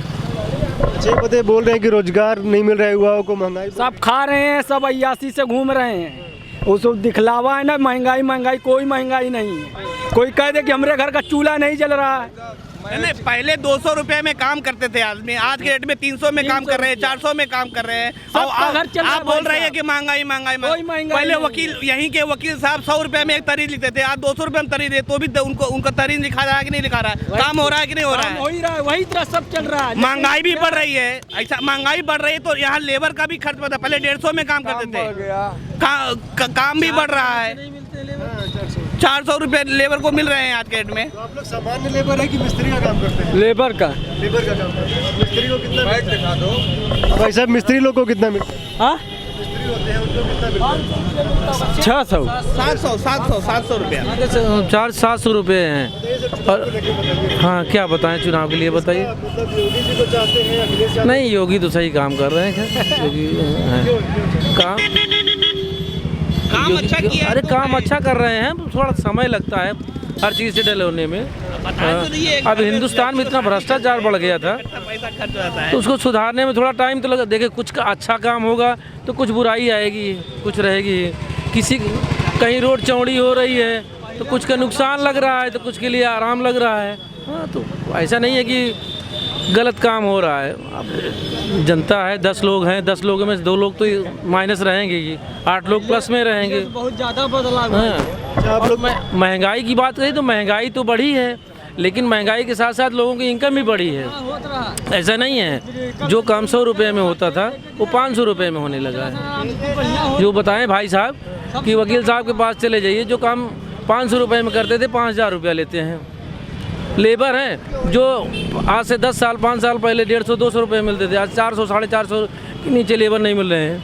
अच्छे पते बोल रहे हैं कि रोजगार नहीं मिल रहा है, युवाओं को महंगाई सब खा रहे हैं, सब अय्यासी से घूम रहे हैं। उसको दिखलावा है ना, महंगाई, कोई महंगाई नहीं है। कोई कह दे कि हमारे घर का चूल्हा नहीं जल रहा है। नहीं, पहले 200 रुपए में काम करते थे आदमी, आज के डेट में 300 में काम कर रहे हैं, 400 में काम कर रहे हैं। आप बोल रहे हैं कि महंगाई। पहले यहीं के वकील साहब 100 रुपए में एक तहरीर लिखते थे, आज 200 रुपए में तहरीर है, तो भी उनका तहरीर लिखा रहा है कि नहीं लिखा रहा है? काम हो रहा है कि नहीं हो रहा है? वही तरह सब चल रहा है। महंगाई भी बढ़ रही है। ऐसा महंगाई बढ़ रही है तो यहाँ लेबर का भी खर्च बढ़ता है। पहले 150 में काम करते थे, काम भी बढ़ रहा है। 400 रुपए लेबर को मिल रहे हैं आज के डेट में। तो आप लोग सामान्य लेबर है कि मिस्त्री का काम करते हैं? लेबर का काम करते हैं। मिस्त्री को कितना दिखा दो भाई साहब, मिस्त्री लोग को कितना मिलता है? हाँ, मिस्त्री होते हैं उनको कितना मिलता है? 600 700 रुपया। 700 रुपये हैं। और हाँ, क्या बताएं चुनाव के लिए बताइए। मतलब योगी जी को चाहते हैं अखिलेश यादव? नहीं, योगी तो सही काम कर रहे हैं। योगी काम अच्छा किया। अरे काम अच्छा कर रहे हैं, थोड़ा समय लगता है हर चीज़ से डले होने में। अब हिंदुस्तान में इतना भ्रष्टाचार बढ़ गया था तो उसको सुधारने में थोड़ा टाइम तो लगा। देखिए, कुछ का अच्छा काम होगा तो कुछ बुराई आएगी, कुछ रहेगी। कहीं रोड चौड़ी हो रही है तो कुछ का नुकसान लग रहा है, तो कुछ के लिए आराम लग रहा है। हाँ, तो ऐसा नहीं है कि गलत काम हो रहा है। अब जनता है, 10 लोग हैं, 10 लोगों में 2 लोग तो माइनस रहेंगे ही, 8 लोग प्लस में रहेंगे। बहुत ज़्यादा बदलाव है। आप लोग महंगाई की बात करें तो महंगाई तो बढ़ी है, लेकिन महंगाई के साथ साथ लोगों की इनकम भी बढ़ी है। ऐसा नहीं है जो काम 100 रुपये में होता था वो 500 रुपये में होने लगा है। जो बताएं भाई साहब कि वकील साहब के पास चले जाइए, जो काम 500 रुपये में करते थे 5000 रुपया लेते हैं। लेबर हैं जो आज से 10 साल 5 साल पहले 150-200 रुपये मिलते थे, आज 400 450 के नीचे लेबर नहीं मिल रहे हैं।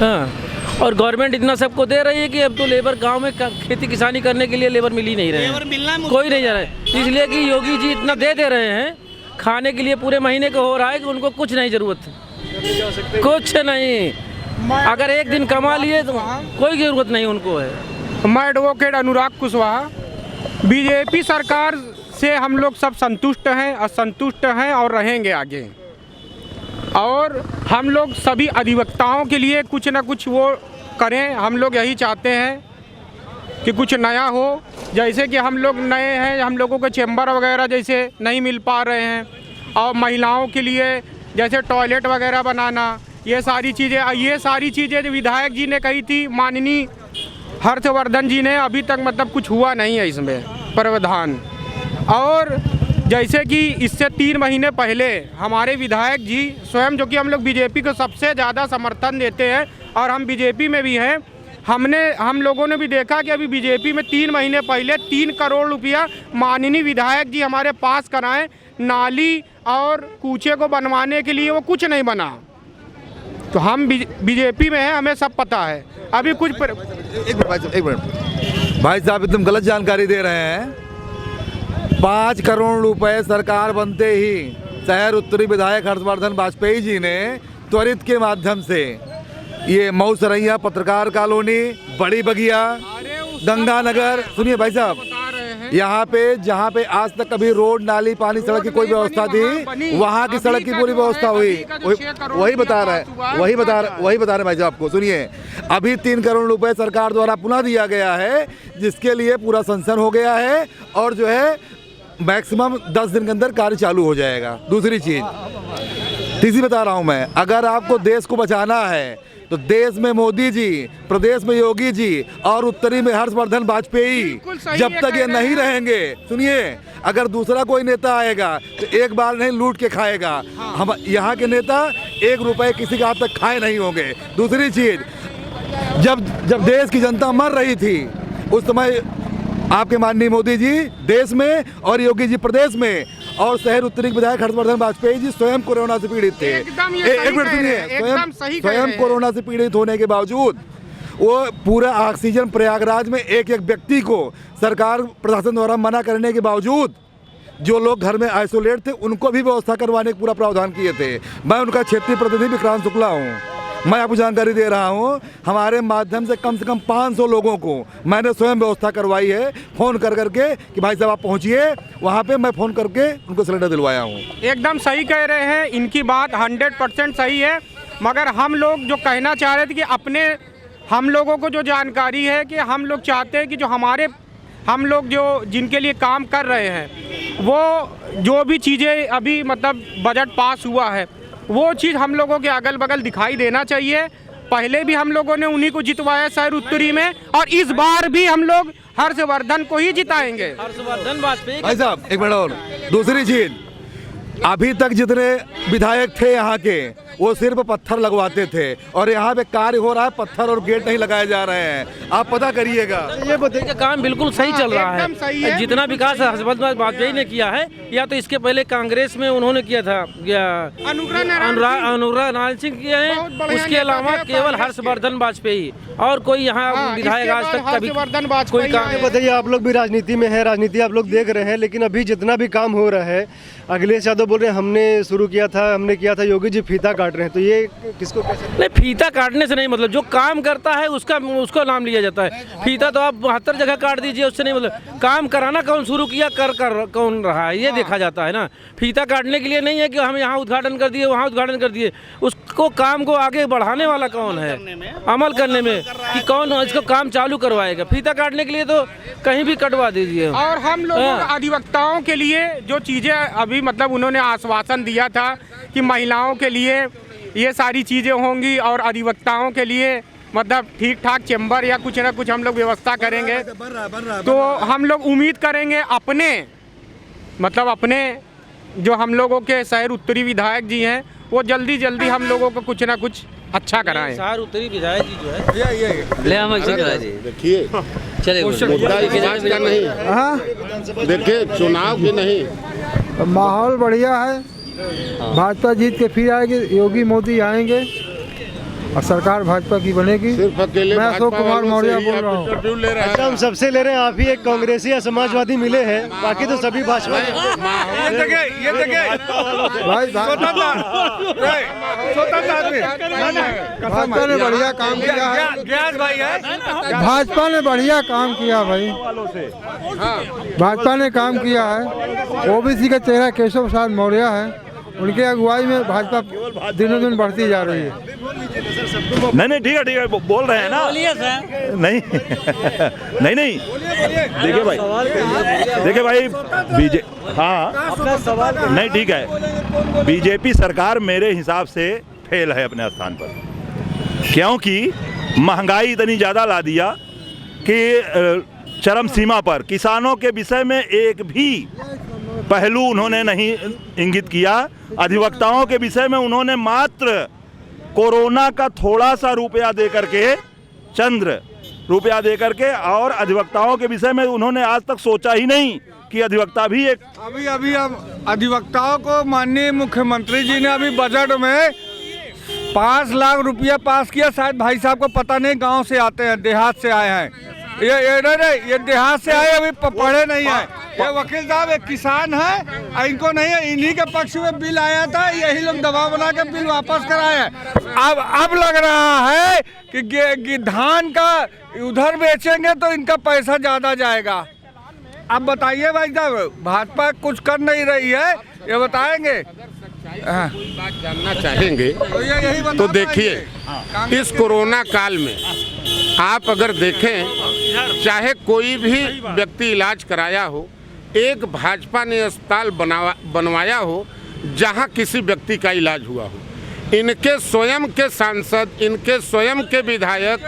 हाँ, और गवर्नमेंट इतना सबको दे रही है कि अब तो लेबर गांव में खेती किसानी करने के लिए लेबर मिल ही नहीं रहे हैं, कोई नहीं जा रहा है। इसलिए कि योगी जी इतना दे रहे हैं, खाने के लिए पूरे महीने का हो रहा है कि उनको कुछ नहीं ज़रूरत, कुछ नहीं। अगर एक दिन कमा लिए तो कोई ज़रूरत नहीं उनको है। मैं एडवोकेट अनुराग कुशवाहा। बीजेपी सरकार से हम लोग सब संतुष्ट हैं, असंतुष्ट हैं और रहेंगे आगे। और हम लोग सभी अधिवक्ताओं के लिए कुछ ना कुछ वो करें। हम लोग यही चाहते हैं कि कुछ नया हो। जैसे कि हम लोग नए हैं, हम लोगों के चेंबर वगैरह जैसे नहीं मिल पा रहे हैं, और महिलाओं के लिए जैसे टॉयलेट वगैरह बनाना, ये सारी चीज़ें जो विधायक जी ने कही थी, माननीय हर्षवर्धन जी ने, अभी तक मतलब कुछ हुआ नहीं है इसमें प्रावधान। और जैसे कि इससे 3 महीने पहले हमारे विधायक जी स्वयं, जो कि हम लोग बीजेपी को सबसे ज़्यादा समर्थन देते हैं और हम बीजेपी में भी हैं, हम लोगों ने भी देखा कि अभी बीजेपी में 3 महीने पहले 3 करोड़ रुपया माननीय विधायक जी हमारे पास कराएं। नाली और कूचे को बनवाने के लिए वो कुछ नहीं बना। तो हम बीजेपी में हैं, हमें सब पता है। अभी कुछ एक मिनट भाई साहब, एकदम गलत जानकारी दे रहे हैं। 5 करोड़ रुपए सरकार बनते ही शहर उत्तरी विधायक हर्षवर्धन वाजपेयी जी ने त्वरित के माध्यम से ये मऊ सरैया, पत्रकार कॉलोनी, बड़ी बगिया, गंगा नगर, सुनिए भाई साहब, यहाँ पे जहाँ पे आज तक कभी रोड, नाली, पानी, सड़क की कोई व्यवस्था थी, वहाँ की सड़क की पूरी व्यवस्था हुई। वही बता रहे हैं भाई साहब आपको। सुनिए, अभी 3 करोड़ रुपए सरकार द्वारा पुनः दिया गया है, जिसके लिए पूरा सैंक्शन हो गया है और जो है मैक्सिमम 10 दिन के अंदर कार्य चालू हो जाएगा। दूसरी चीज़, तीसरी बता रहा हूँ मैं, अगर आपको देश को बचाना है तो देश में मोदी जी, प्रदेश में योगी जी और उत्तरी में हर्षवर्धन वाजपेयी, जब तक ये नहीं रहेंगे, सुनिए, अगर दूसरा कोई नेता आएगा तो एक बार नहीं लूट के खाएगा। हम यहाँ के नेता 1 रुपए किसी का आज तक खाए नहीं होंगे। दूसरी चीज़, जब देश की जनता मर रही थी उस समय आपके माननीय मोदी जी देश में और योगी जी प्रदेश में, और शहर उत्तरी विधायक हर्षवर्धन वाजपेयी जी स्वयं कोरोना से पीड़ित थे। एक मिनट सुनिए, स्वयं कोरोना से पीड़ित होने के बावजूद वो पूरा ऑक्सीजन प्रयागराज में एक व्यक्ति को सरकार प्रशासन द्वारा मना करने के बावजूद जो लोग घर में आइसोलेट थे उनको भी व्यवस्था करवाने का पूरा प्रावधान किए थे। मैं उनका क्षेत्रीय प्रतिनिधि विक्रांत शुक्ला हूँ। मैं आपको जानकारी दे रहा हूँ, हमारे माध्यम से कम 500 लोगों को मैंने स्वयं व्यवस्था करवाई है, फ़ोन करके कि भाई साहब आप पहुँचिए वहाँ पे। मैं फ़ोन करके उनको सिलेंडर दिलवाया हूँ। एकदम सही कह रहे हैं, इनकी बात 100% सही है। मगर हम लोग जो कहना चाह रहे थे कि हम लोगों को जो जानकारी है कि हम लोग चाहते हैं कि हम लोग जो जिनके लिए काम कर रहे हैं, वो जो भी चीज़ें अभी मतलब बजट पास हुआ है, वो चीज़ हम लोगों के अगल बगल दिखाई देना चाहिए। पहले भी हम लोगों ने उन्हीं को जितवाया शहर उत्तरी में, और इस बार भी हम लोग हर्षवर्धन को ही जिताएंगे। हर्षवर्धन वाजपेयी भाई साहब एक मिनट और, दूसरी चीज़, अभी तक जितने विधायक थे यहाँ के वो सिर्फ पत्थर लगवाते थे, और यहाँ पे कार्य हो रहा है, पत्थर और गेट नहीं लगाए जा रहे हैं। आप पता करिएगा, ये बताइए, काम बिल्कुल सही चल रहा है। जितना विकास हर्षवर्धन वाजपेयी ने किया है, या तो इसके पहले कांग्रेस में उन्होंने किया था, अनुग्रह नारायण सिंह किए हैं, उसके अलावा केवल हर्षवर्धन वाजपेयी, और कोई यहाँ विधायक आज तक कभी कोई काम। बताइए, आप लोग भी राजनीति में है, राजनीति आप लोग देख रहे हैं, लेकिन अभी जितना भी काम हो रहा है, अखिलेश यादव बोल रहे हैं हमने शुरू किया था, हमने किया था, योगी जी फीता काट रहे हैं, तो ये किसको कैसे? नहीं, फीता काटने से नहीं मतलब, जो काम करता है उसका नाम लिया जाता है। फीता तो आप 72 जगह काट दीजिए, उससे नहीं मतलब। काम कराना कौन शुरू किया, कर कौन रहा है, ये देखा जाता है ना। फीता काटने के लिए नहीं है कि हम यहाँ उद्घाटन कर दिए, वहाँ उद्घाटन कर दिए। उसको काम को आगे बढ़ाने वाला कौन है, अमल करने में, कि कौन इसको काम चालू करवाएगा। फीता काटने के लिए तो कहीं भी कटवा दीजिए। और हम लोगों अधिवक्ताओं के लिए जो चीज़ें अभी मतलब उन्होंने आश्वासन दिया था कि महिलाओं के लिए ये सारी चीज़ें होंगी, और अधिवक्ताओं के लिए मतलब ठीक ठाक चेंबर या कुछ ना कुछ हम लोग व्यवस्था करेंगे। तो हम लोग उम्मीद करेंगे अपने जो हम लोगों के शहर उत्तरी विधायक जी हैं, वो जल्दी हम लोगों को कुछ ना कुछ अच्छा कराएं। शहर उत्तरी विधायक जी जो है ले हम देखिए, मुद्दा विकास का नहीं, देखिए चुनाव की नहीं, माहौल बढ़िया है। भाजपा जीत के फिर आएगी, योगी मोदी आएंगे, और सरकार भाजपा की बनेगी। मैं अशोक कुमार मौर्य बोल रहा हूँ। अच्छा, हम सबसे ले रहे हैं, आप ही एक कांग्रेसी या समाजवादी मिले हैं, बाकी तो सभी भाजपा ये देखिए भाजपा ने बढ़िया काम किया है। भाजपा ने बढ़िया काम किया भाई, भाजपा ने काम किया है। ओबीसी का चेहरा केशव प्रसाद मौर्य है, उनके अगुवाई में भाजपा दिनों दिन बढ़ती जा रही है। नहीं ठीक है बोल रहे हैं ना। नहीं नहीं देखिए भाई हाँ नहीं ठीक है, बीजेपी सरकार मेरे हिसाब से फेल है अपने स्थान पर, क्योंकि महंगाई इतनी ज़्यादा ला दिया कि चरम सीमा पर किसानों के विषय में एक भी पहलू उन्होंने नहीं इंगित किया। अधिवक्ताओं के विषय में उन्होंने मात्र कोरोना का थोड़ा सा रुपया दे करके, चंद्र रुपया दे करके, और अधिवक्ताओं के विषय में उन्होंने आज तक सोचा ही नहीं कि अधिवक्ता भी एक अभी अधिवक्ताओं को माननीय मुख्यमंत्री जी ने अभी बजट में 5 लाख रुपया पास किया। शायद भाई साहब को पता नहीं, गांव से आते हैं, देहात से आए हैं। ये देहात से आए, अभी पढ़े नहीं है। ये वकील साहब एक किसान है, इनको नहीं है, इन्हीं के पक्ष में बिल आया था, यही लोग दबाव बना के बिल वापस कराए हैं। अब लग रहा है कि धान का उधर बेचेंगे तो इनका पैसा ज्यादा जाएगा। अब बताइए भाई साहब, भाजपा कुछ कर नहीं रही है, ये बताएंगे। कोई बात जानना चाहेंगे तो देखिए, इस कोरोना काल में आप अगर देखें, चाहे कोई भी व्यक्ति इलाज कराया हो, एक भाजपा ने अस्पताल बनवाया हो जहां किसी व्यक्ति का इलाज हुआ हो। इनके स्वयं के सांसद, इनके स्वयं के विधायक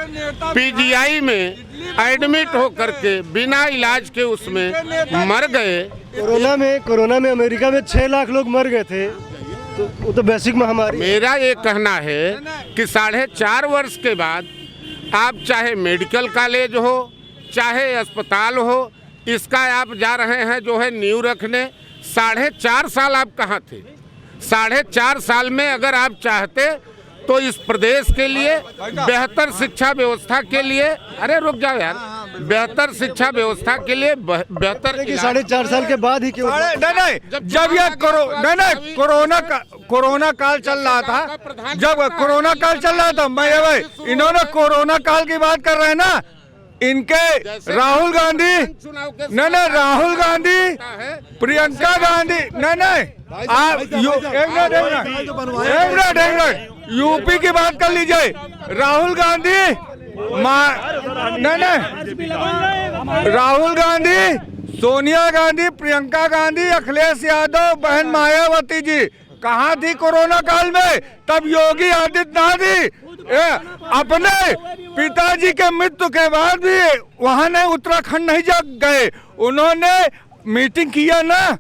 पीजीआई में एडमिट होकर के बिना इलाज के उसमें मर गए। कोरोना में अमेरिका में 6 लाख लोग मर गए थे, तो वो तो बेसिक महामारी। मेरा ये कहना है कि 4.5 वर्ष के बाद आप चाहे मेडिकल कॉलेज हो, चाहे अस्पताल हो, इसका आप जा रहे हैं जो है नींव रखने। 4.5 साल आप कहाँ थे? 4.5 साल में अगर आप चाहते तो इस प्रदेश के लिए बेहतर शिक्षा व्यवस्था के लिए, अरे रुक जाओ यार, बेहतर शिक्षा व्यवस्था के लिए बेहतर 4.5 साल के बाद ही क्यों? नहीं, जब ये कोरोना काल चल रहा था, जब कोरोना काल चल रहा था, मैं भाई इन्होंने कोरोना काल की बात कर रहे हैं ना, इनके राहुल गांधी, नहीं राहुल गांधी, प्रियंका गांधी, नहीं आप एक मिनट यूपी की बात कर लीजिए। राहुल गांधी, राहुल गांधी, सोनिया गांधी, प्रियंका गांधी, अखिलेश यादव, बहन मायावती जी कहाँ थी कोरोना काल में? तब योगी आदित्यनाथ जी अपने पिताजी के मृत्यु के बाद भी वहां ने उत्तराखंड नहीं जा गए, उन्होंने मीटिंग किया ना।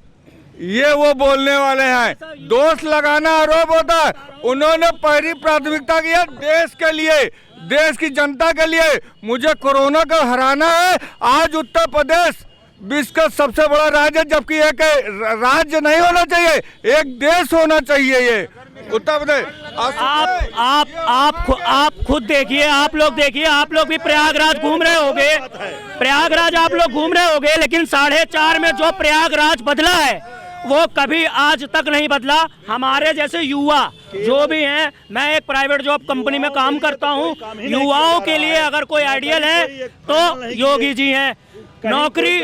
ये वो बोलने वाले हैं, दोष लगाना आरोप होता है। उन्होंने पहली प्राथमिकता किया देश के लिए, देश की जनता के लिए। मुझे कोरोना को हराना है। आज उत्तर प्रदेश विश्व का सबसे बड़ा राज्य, जबकि एक राज्य नहीं होना चाहिए, एक देश होना चाहिए। ये उत्तर प्रदेश। आप खुद देखिए, आप लोग देखिए, आप लोग भी प्रयागराज घूम रहे होंगे, प्रयागराज आप लोग घूम रहे होंगे, लेकिन 4.5 में जो प्रयागराज बदला है वो कभी आज तक नहीं बदला। हमारे जैसे युवा जो भी हैं, मैं एक प्राइवेट जॉब कंपनी में काम करता हूं, युवाओं के लिए अगर कोई आइडियल है तो योगी जी हैं। नौकरी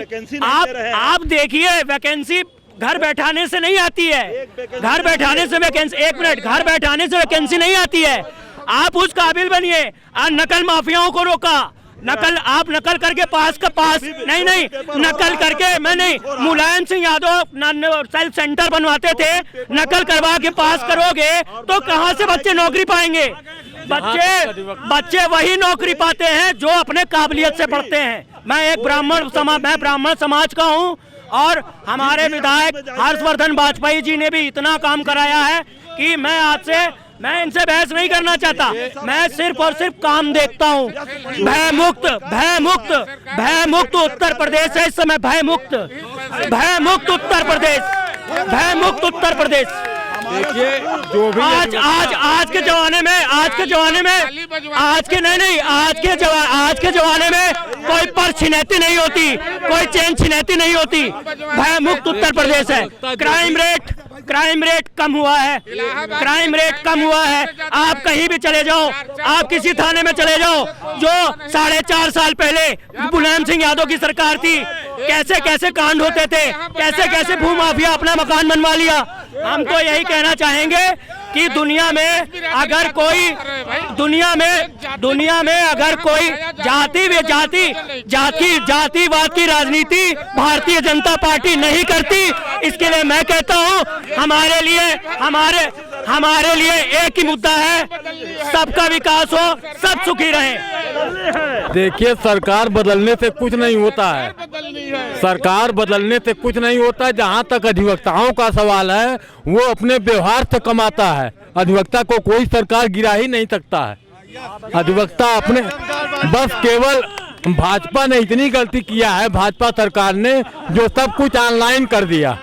आप देखिए, वैकेंसी घर बैठाने से नहीं आती है, घर बैठाने से वैकेंसी, एक मिनट, घर बैठाने से वैकेंसी नहीं आती है। आप उस काबिल बनिए। नकल माफियाओं को रोका, आप नकल करके पास नहीं नकल करके, मैं नहीं, मुलायम सिंह यादव सेल्फ सेंटर बनवाते थे, नकल करवा के पास करोगे तो कहां से बच्चे नौकरी पाएंगे? बच्चे वही नौकरी पाते हैं जो अपने काबिलियत से पढ़ते हैं। मैं ब्राह्मण समाज का हूं, और हमारे विधायक हर्षवर्धन वाजपेयी जी ने भी इतना काम कराया है कि मैं इनसे बहस नहीं करना चाहता, मैं सिर्फ और सिर्फ काम देखता हूँ। भय मुक्त उत्तर प्रदेश है इस समय, भय मुक्त उत्तर प्रदेश। देखिए जो भी आज के जमाने में आज के जमाने में कोई पर छिनैती नहीं होती, कोई चैन छिनैती नहीं होती। भय मुक्त उत्तर प्रदेश है। क्राइम रेट कम हुआ है, क्राइम रेट कम हुआ है। आप कहीं भी चले जाओ, आप किसी थाने में चले जाओ, जो 4.5 साल पहले मुलायम सिंह यादव की सरकार थी, कैसे कैसे कांड होते थे, कैसे कैसे भूमाफिया अपना मकान बनवा लिया। हम तो यही कहना चाहेंगे कि दुनिया में अगर कोई जातिवाद की राजनीति भारतीय जनता पार्टी नहीं करती। इसके लिए मैं कहता हूं, हमारे लिए एक ही मुद्दा है, सबका विकास हो, सब सुखी रहें। देखिए सरकार बदलने से कुछ नहीं होता है, सरकार बदलने से कुछ नहीं होता है। जहाँ तक अधिवक्ताओं का सवाल है, वो अपने व्यवहार से कमाता है। अधिवक्ता को कोई सरकार गिरा ही नहीं सकता है। अधिवक्ता अपने बस केवल भाजपा ने इतनी गलती किया है, भाजपा सरकार ने, जो सब कुछ ऑनलाइन कर दिया।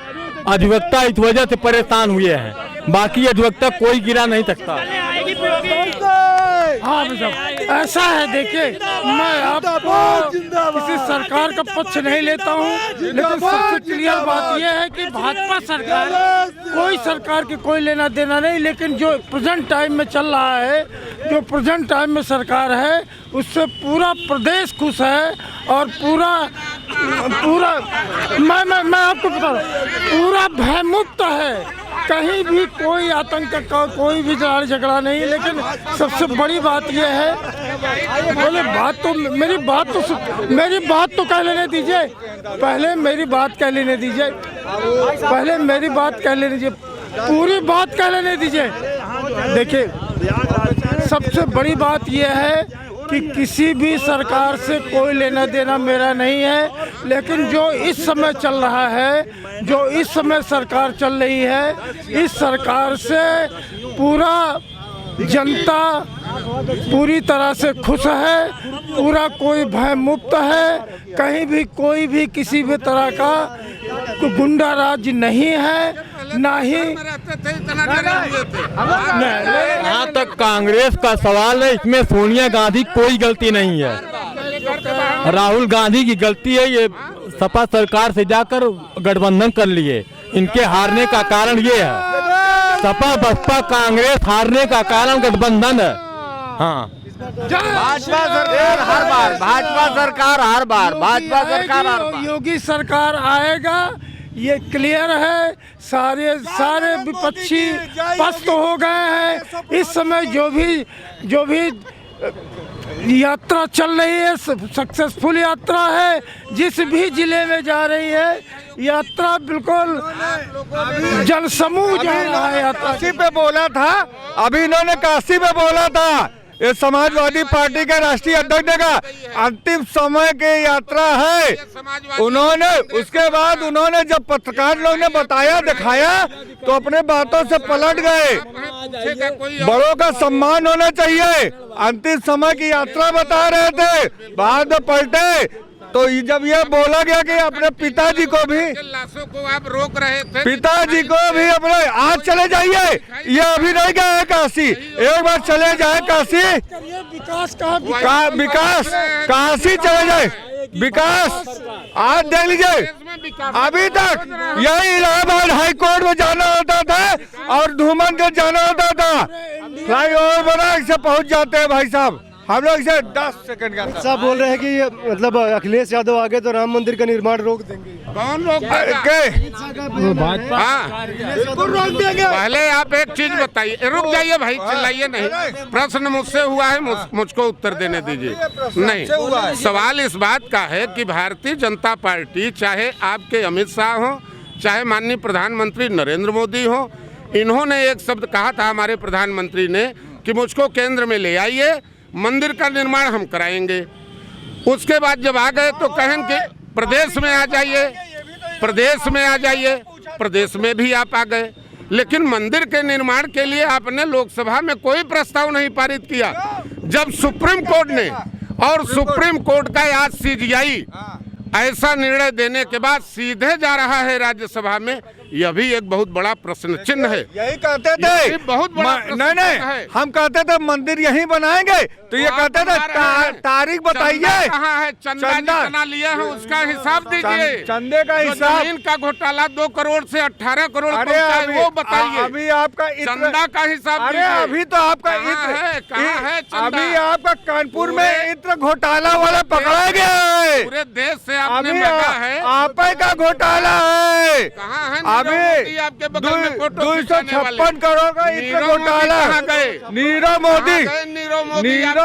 अधिवक्ता इस वजह से परेशान हुए हैं, बाकी अधिवक्ता कोई गिरा नहीं सकता। हाँ ऐसा है, देखिए मैं आपको किसी सरकार का पक्ष नहीं लेता हूँ, लेकिन सबसे क्लियर बात यह है कि भाजपा सरकार, कोई सरकार के कोई लेना देना नहीं, लेकिन जो प्रेजेंट टाइम में चल रहा है, जो प्रेजेंट टाइम में सरकार है, उससे पूरा प्रदेश खुश है। और पूरा मैं आपको बता रहा हूँ, पूरा भयमुक्त है। कहीं भी कोई आतंक का कोई भी लड़ाई झगड़ा नहीं। लेकिन सबसे बड़ी बात यह है, बोले मेरी बात तो कह लेने दीजिए, पहले मेरी बात कह लेने दीजिए, पूरी बात कह लेने दीजिए। देखिए सबसे बड़ी बात यह है कि किसी भी सरकार से कोई लेना देना मेरा नहीं है, लेकिन जो इस समय चल रहा है, जो इस समय सरकार चल रही है, इस सरकार से पूरा जनता पूरी तरह से खुश है, पूरा कोई भय मुक्त है। कहीं भी कोई भी किसी भी तरह का गुंडा राज नहीं है, ना ही यहाँ तक कांग्रेस का सवाल है, इसमें सोनिया गांधी कोई गलती नहीं है। राहुल गांधी की गलती है, ये सपा सरकार से जाकर गठबंधन कर लिए। इनके हारने का कारण ये है, सपा बसपा कांग्रेस हारने का कारण गठबंधन है। हाँ भाजपा सरकार हर बार योगी सरकार आएगा, ये क्लियर है। सारे विपक्षी पस्त हो गए हैं। इस समय जो भी यात्रा चल रही है, सक्सेसफुल यात्रा है, जिस भी जिले में जा रही है यात्रा, बिल्कुल जनसमूह जो है यात्रा। काशी पे बोला था, अभी इन्होंने काशी पे बोला था। ये समाजवादी पार्टी के राष्ट्रीय अध्यक्ष का अंतिम समय की यात्रा है। उन्होंने उसके बाद जब पत्रकार लोग ने बताया, दिखाया, तो अपने बातों से पलट गए। बड़ों का सम्मान होना चाहिए। अंतिम समय की यात्रा बता रहे थे, बाद में पलटे। तो जब ये बोला गया कि अपने पिताजी को भी, लाशों को आप रोक रहे थे, पिताजी को भी अपने आज चले जाइए। ये अभी नहीं गए हैं काशी, एक बार चले जाए काशी। विकास काशी चले जाए, विकास आज देख लीजिए। अभी तक यही इलाहाबाद हाई कोर्ट में जाना होता था और धूमनगंज जाना होता था। फ्लाईओवर बना से पहुंच जाते हैं भाई साहब, हम लोग इसे 10 सेकंड का। साहब बोल रहे हैं कि मतलब अखिलेश यादव आगे तो राम मंदिर का निर्माण रोक देंगे। कौन रोक देगा? पहले आप एक चीज बताइए, रुक जाइए भाई, चिल्लाइए नहीं। प्रश्न मुझसे हुआ है, मुझको उत्तर देने दीजिए। नहीं, सवाल इस बात का है कि भारतीय जनता पार्टी, चाहे आपके अमित शाह हो, चाहे माननीय प्रधानमंत्री नरेंद्र मोदी हो, इन्होंने एक शब्द कहा था हमारे प्रधानमंत्री ने कि मुझको केंद्र में ले आइए, मंदिर का निर्माण हम कराएंगे। उसके बाद जब आ गए तो कहें कि प्रदेश में आ जाइए, प्रदेश में भी आप आ गए, लेकिन मंदिर के निर्माण के लिए आपने लोकसभा में कोई प्रस्ताव नहीं पारित किया। जब सुप्रीम कोर्ट ने, और सुप्रीम कोर्ट का आज CGI ऐसा निर्णय देने के बाद सीधे जा रहा है राज्यसभा में, यह भी एक बहुत बड़ा प्रश्न चिन्ह है। यही कहते थे, यह भी बहुत बड़ा प्रश्न चिन्ह है। हम कहते थे मंदिर यहीं बनाएंगे, तो ये कहते थे तारीख बताइए, कहाँ है चंदा जितना लिया है उसका हिसाब दीजिए, चंदे का हिसाब। जमीन का घोटाला 2 करोड़ से 18 करोड़ वो बताइए। अभी आपका चंदा का हिसाब। अरे अभी तो आपका कहाँ है चंदा? अभी आपका कानपुर में इत्र घोटाला वाला पकड़ा गया है। पूरे देश से आपने मांगा है, आप का घोटाला है। कहाँ है अभी आपके बगल में फोटो 256 करोड़ का इत्र घोटाला। नीरव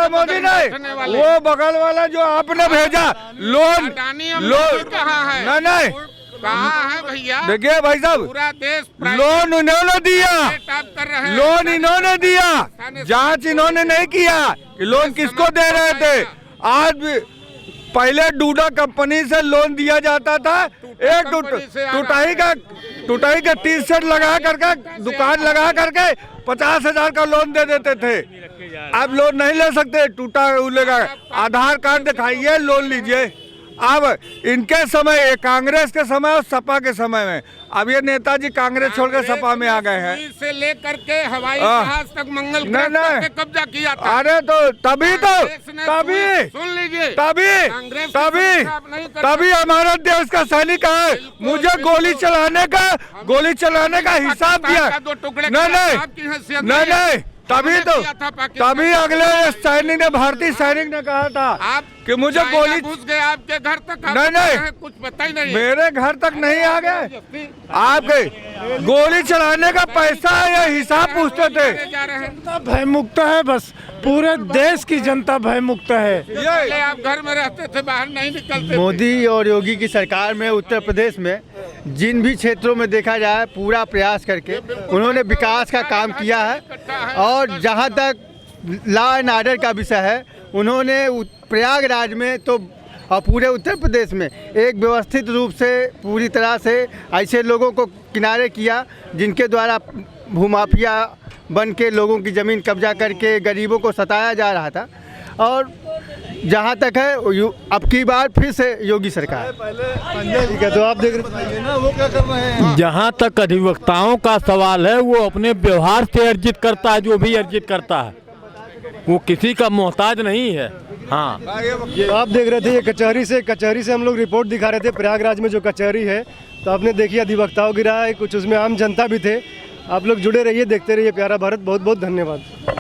मोदी नहीं, वो बगल वाला जो आपने भेजा लोन कहाँ है? नहीं कहाँ है भैया? देखिए भाई साहब, पूरा देश लोन इन्होंने दिया, लोन इन्होंने दिया, जांच इन्होंने नहीं किया कि लोन किसको दे रहे थे। आज भी पहले डूडा कंपनी से लोन दिया जाता था, एक टूटाई का 30 सेट लगा करके दुकान लगा करके 50,000 का लोन दे देते थे। अब लोन नहीं ले सकते, टूटा लगा, आधार कार्ड दिखाइए लोन लीजिए। अब इनके समय, कांग्रेस के समय और सपा के समय में, अब ये नेताजी कांग्रेस छोड़कर सपा में आ गए हैं। से लेकर के हवाई जहाज तक मंगल ग्रह तक कब्जा किया था। अरे तो तभी सुन लीजिए, तभी हमारा देश का सैनिक है, मुझे गोली चलाने का हिसाब दिया। नहीं, तभी अगले सैनिक ने, भारतीय सैनिक ने कहा था कि मुझे गोली घुस गए आपके घर तक। नहीं, कुछ पता ही नहीं, मेरे घर तक नहीं आ गए। आपके गोली चलाने का पैसा या हिसाब पूछते थे। भय मुक्त है, बस पूरे देश की जनता भय मुक्त है। पहले आप घर में रहते थे, बाहर नहीं निकलते। मोदी और योगी की सरकार में उत्तर प्रदेश में जिन भी क्षेत्रों में देखा जाए, पूरा प्रयास करके उन्होंने विकास का काम किया है। और जहां तक लॉ एंड ऑर्डर का विषय है, उन्होंने प्रयागराज में तो और पूरे उत्तर प्रदेश में एक व्यवस्थित रूप से पूरी तरह से ऐसे लोगों को किनारे किया जिनके द्वारा भूमाफिया बन के लोगों की ज़मीन कब्जा करके गरीबों को सताया जा रहा था। और जहाँ तक है अब की बार फिर से योगी सरकार। ठीक है, तो आप देख रहे ना वो क्या कर रहे हैं। जहाँ तक अधिवक्ताओं का सवाल है, वो अपने व्यवहार से अर्जित करता है, जो भी अर्जित करता है वो किसी का मोहताज नहीं है। हाँ, आप देख रहे थे ये कचहरी से हम लोग रिपोर्ट दिखा रहे थे, प्रयागराज में जो कचहरी है। तो आपने देखी अधिवक्ताओं की राय, कुछ उसमें आम जनता भी थे। आप लोग जुड़े रहिए, देखते रहिए प्यारा भारत। बहुत बहुत धन्यवाद।